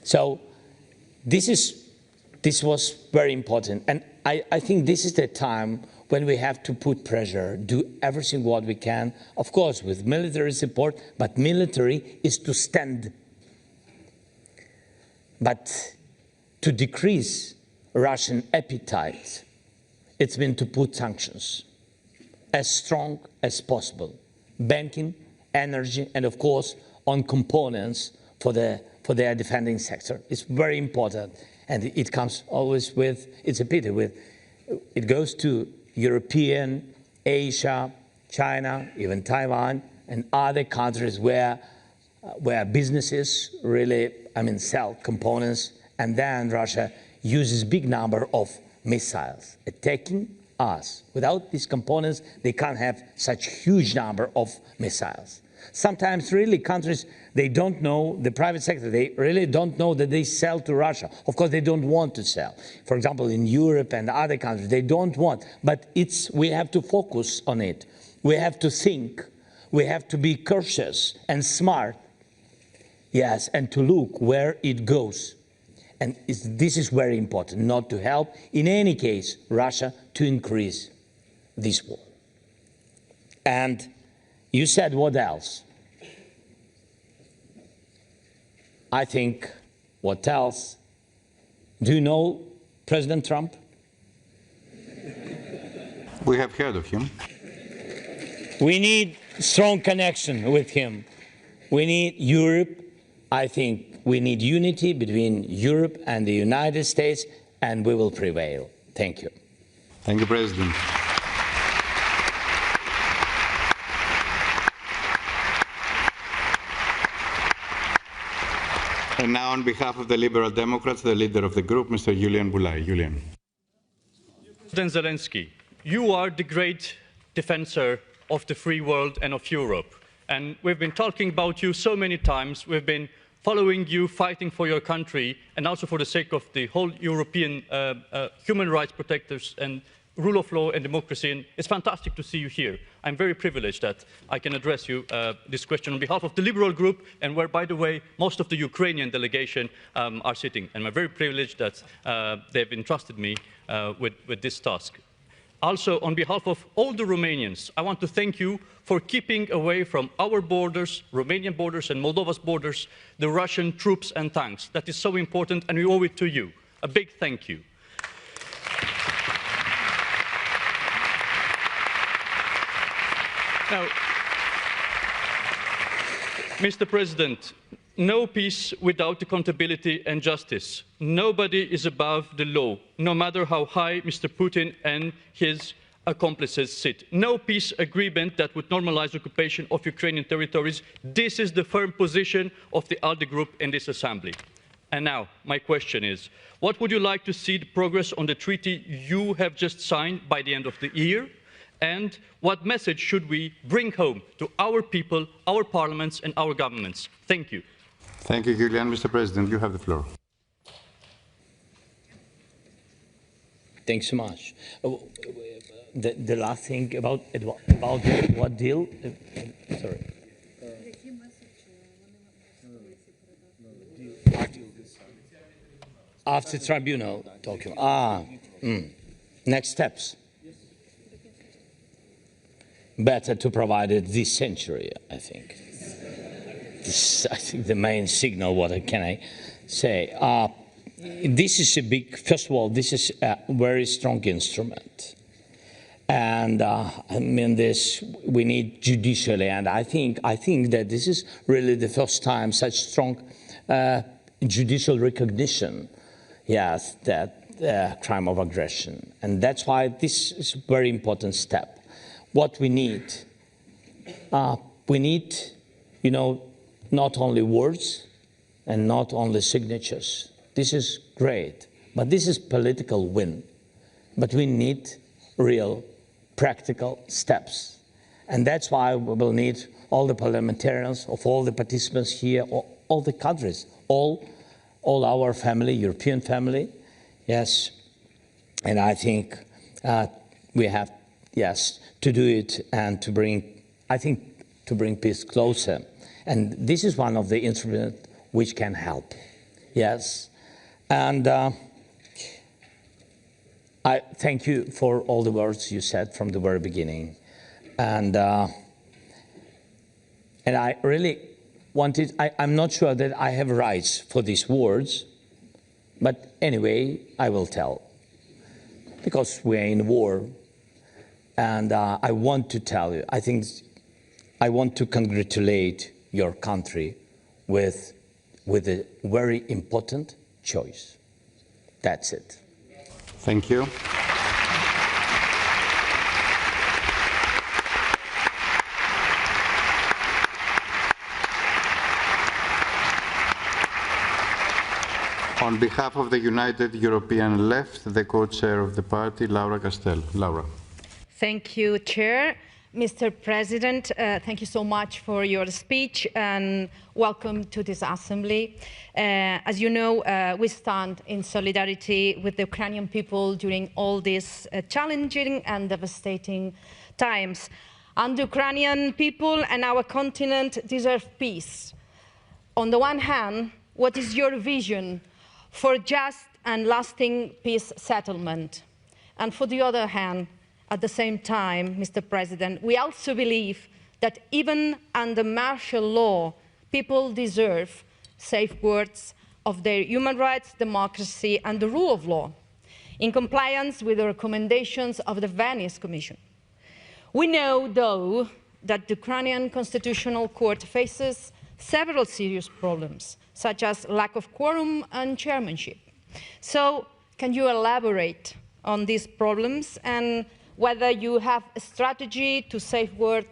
So this was very important. And I think this is the time when we have to put pressure, do everything what we can, of course, with military support, but military is to stand. But to decrease Russian appetite, it's been to put sanctions as strong as possible. Banking, energy, and of course, on components for their defending sector. It's very important. And it comes always with, it's a pity, it goes to European, Asia, China, even Taiwan, and other countries where businesses really, sell components, and then Russia uses big number of missiles attacking us. Without these components, they can't have such huge number of missiles. Sometimes really countries, they don't know, the private sector, they really don't know that they sell to Russia. Of course, they don't want to sell. For example, in Europe and other countries, they don't want. But we have to focus on it. We have to think. We have to be cautious and smart. Yes, and to look where it goes. And this is very important, not to help, in any case, Russia to increase this war. And you said what else? I think what else? Do you know President Trump? We have heard of him. We need strong connection with him. We need Europe. I think we need unity between Europe and the United States, and we will prevail. Thank you. Thank you, President. And now, on behalf of the Liberal Democrats, the leader of the group, Mr. Julian Boulay. Julian. President Zelensky, you are the great defender of the free world and of Europe. And we've been talking about you so many times. We've been following you, fighting for your country, and also for the sake of the whole European human rights protectors and rule of law and democracy. And it's fantastic to see you here. I'm very privileged that I can address you this question on behalf of the Liberal group, and where, by the way, most of the Ukrainian delegation are sitting. And I'm very privileged that they've entrusted me with this task. Also, on behalf of all the Romanians, I want to thank you for keeping away from our borders, Romanian borders and Moldova's borders, the Russian troops and tanks. That is so important, and we owe it to you. A big thank you. Now, Mr. President, no peace without accountability and justice. Nobody is above the law, no matter how high Mr. Putin and his accomplices sit. No peace agreement that would normalize occupation of Ukrainian territories. This is the firm position of the ALDE group in this assembly. And now, my question is, what would you like to see the progress on the treaty you have just signed by the end of the year? And what message should we bring home to our people, our parliaments and our governments? Thank you. Thank you, Julian. Mr. President, you have the floor. Thanks so much. The last thing about what deal? Sorry. After tribunal talking. Next steps. Better to provide it this century, I think. This is, I think, the main signal. What can I say? This is a big. First of all, this is a very strong instrument, and I mean this. We need judicially, and I think that this is really the first time such strong judicial recognition. Yes, that crime of aggression, and that's why this is a very important step. What we need, not only words and not only signatures. This is great, but this is political win. But we need real, practical steps. And that's why we will need all the parliamentarians of all the participants here, all the countries, all our family, European family, yes. And I think we have, yes, to do it and to bring, I think, to bring peace closer. And this is one of the instruments which can help, yes. And I thank you for all the words you said from the very beginning. And I really wanted, I'm not sure that I have rights for these words, but anyway, I will tell. Because we're in war. And I want to tell you, I want to congratulate your country with a very important choice. That's it. Thank you. On behalf of the United European Left, the co-chair of the party, Laura Castel. Laura. Thank you, Chair. Mr. President, thank you so much for your speech and welcome to this Assembly. As you know, we stand in solidarity with the Ukrainian people during all these challenging and devastating times. And the Ukrainian people and our continent deserve peace. On the one hand, what is your vision for just and lasting peace settlement? And for the other hand, at the same time, Mr. President, we also believe that even under martial law, people deserve safeguards of their human rights, democracy, and the rule of law, in compliance with the recommendations of the Venice Commission. We know, though, that the Ukrainian Constitutional Court faces several serious problems, such as lack of quorum and chairmanship. So, can you elaborate on these problems and whether you have a strategy to safeguard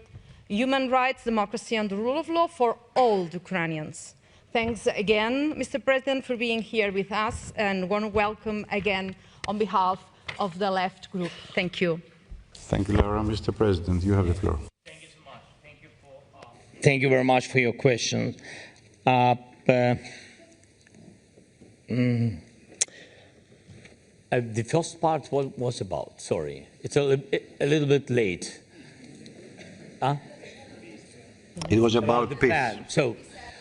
human rights, democracy, and the rule of law for all Ukrainians? Thanks again, Mr. President, for being here with us, and warm welcome again on behalf of the Left Group. Thank you. Thank you, Laura. Mr. President, you have the floor. Thank you so much. Thank you very much for your question. The first part was about, sorry, it's a little bit late. Huh? It was about peace. Plan. So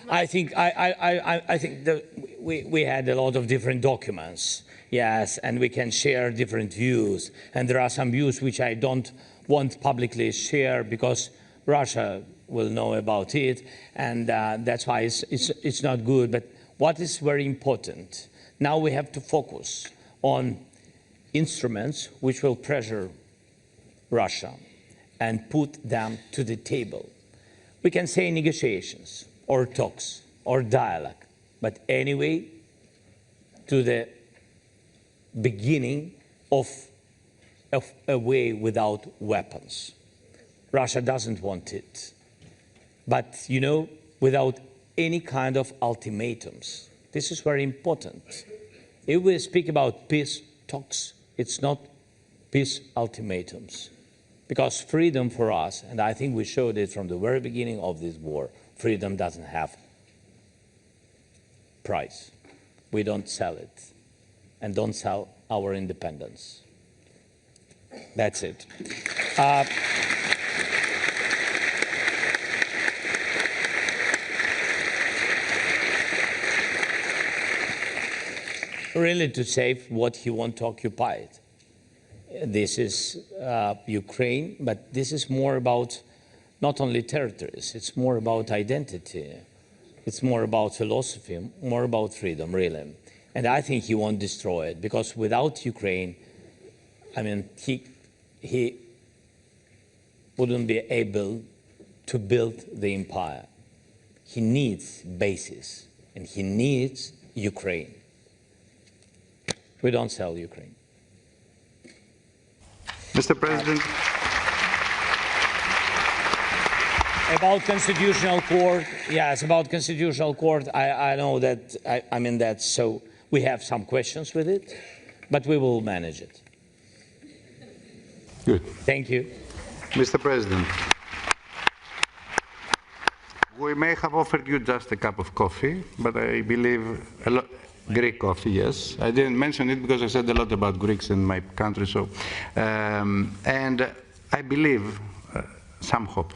I think I think that we had a lot of different documents, yes, and we can share different views. And there are some views which I don't want publicly share because Russia will know about it, and that's why it's not good. But what is very important, now we have to focus on instruments which will pressure Russia and put them to the table. We can say negotiations or talks or dialogue, but anyway, to the beginning of a way without weapons. Russia doesn't want it. But, you know, without any kind of ultimatums. This is very important. If we speak about peace talks, it's not peace ultimatums. Because freedom for us, and I think we showed it from the very beginning of this war, freedom doesn't have price. We don't sell it, and don't sell our independence. That's it. Really to save what he wants to occupy it. This is Ukraine, but this is more about not only territories, it's more about identity, it's more about philosophy, more about freedom, really. And I think he won't destroy it, because without Ukraine, I mean, he wouldn't be able to build the empire. He needs bases, and he needs Ukraine. We don't sell Ukraine. Mr. President. About Constitutional Court, yes, about Constitutional Court, I know that, I mean that, so we have some questions with it, but we will manage it. Good. Thank you. Mr. President, we may have offered you just a cup of coffee, but I believe a lot. Greek coffee, yes. I didn't mention it because I said a lot about Greeks in my country, so. And I believe some hope,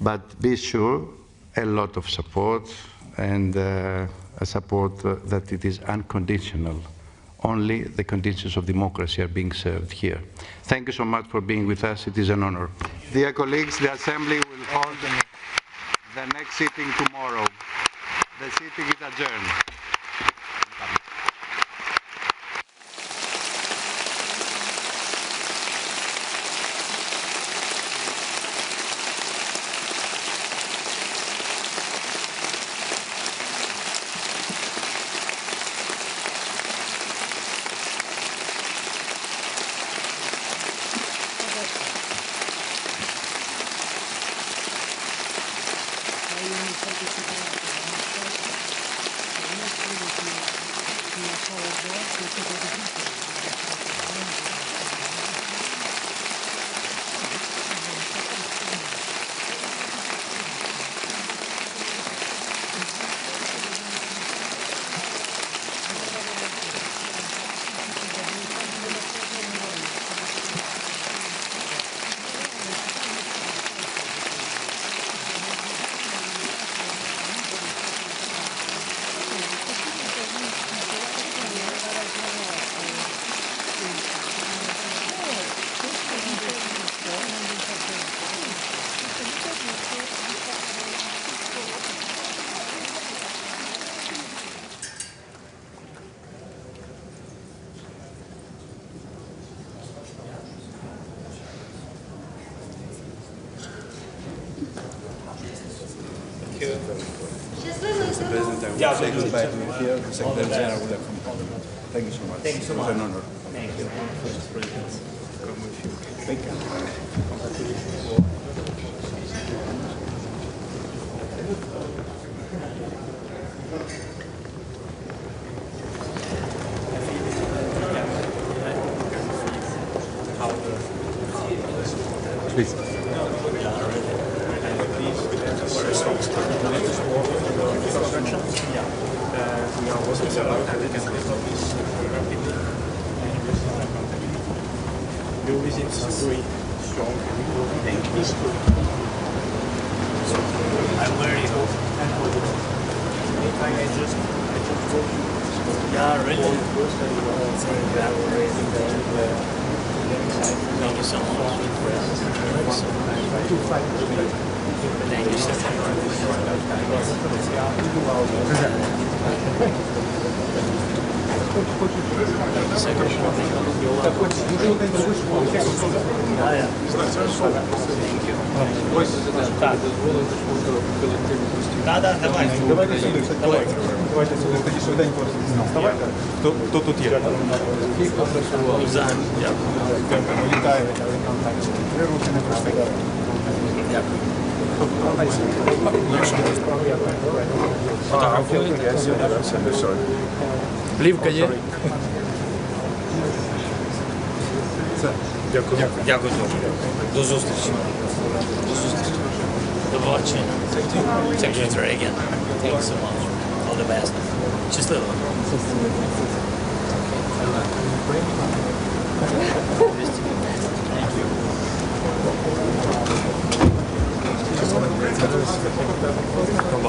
but be sure a lot of support, and a support that it is unconditional. Only the conditions of democracy are being served here. Thank you so much for being with us. It is an honor. Dear colleagues, the Assembly will hold the next sitting tomorrow. The sitting is adjourned. Mr. President, I would say goodbye to you here. The Secretary General would have come home. Thank you so much. Thank you so much. It was an honor. Thank you. Thank you. Please. Your visit is very strong. Thank you. So I'm very happy. If I may just go. Yeah, really. Thank you so much. Thank you so Да, давай. Давайте сюди. Давайте сюди. Тоді швиденько вставайте. Хто тут є? Вітаю. Три руки не прости. Дякую. Плівка є? Дякую. Дякую дуже. До зустрічі. До зустрічі. До побачення. Secretary again. Thank you so much. All the best. Щасливо.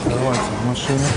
Давайте, машина.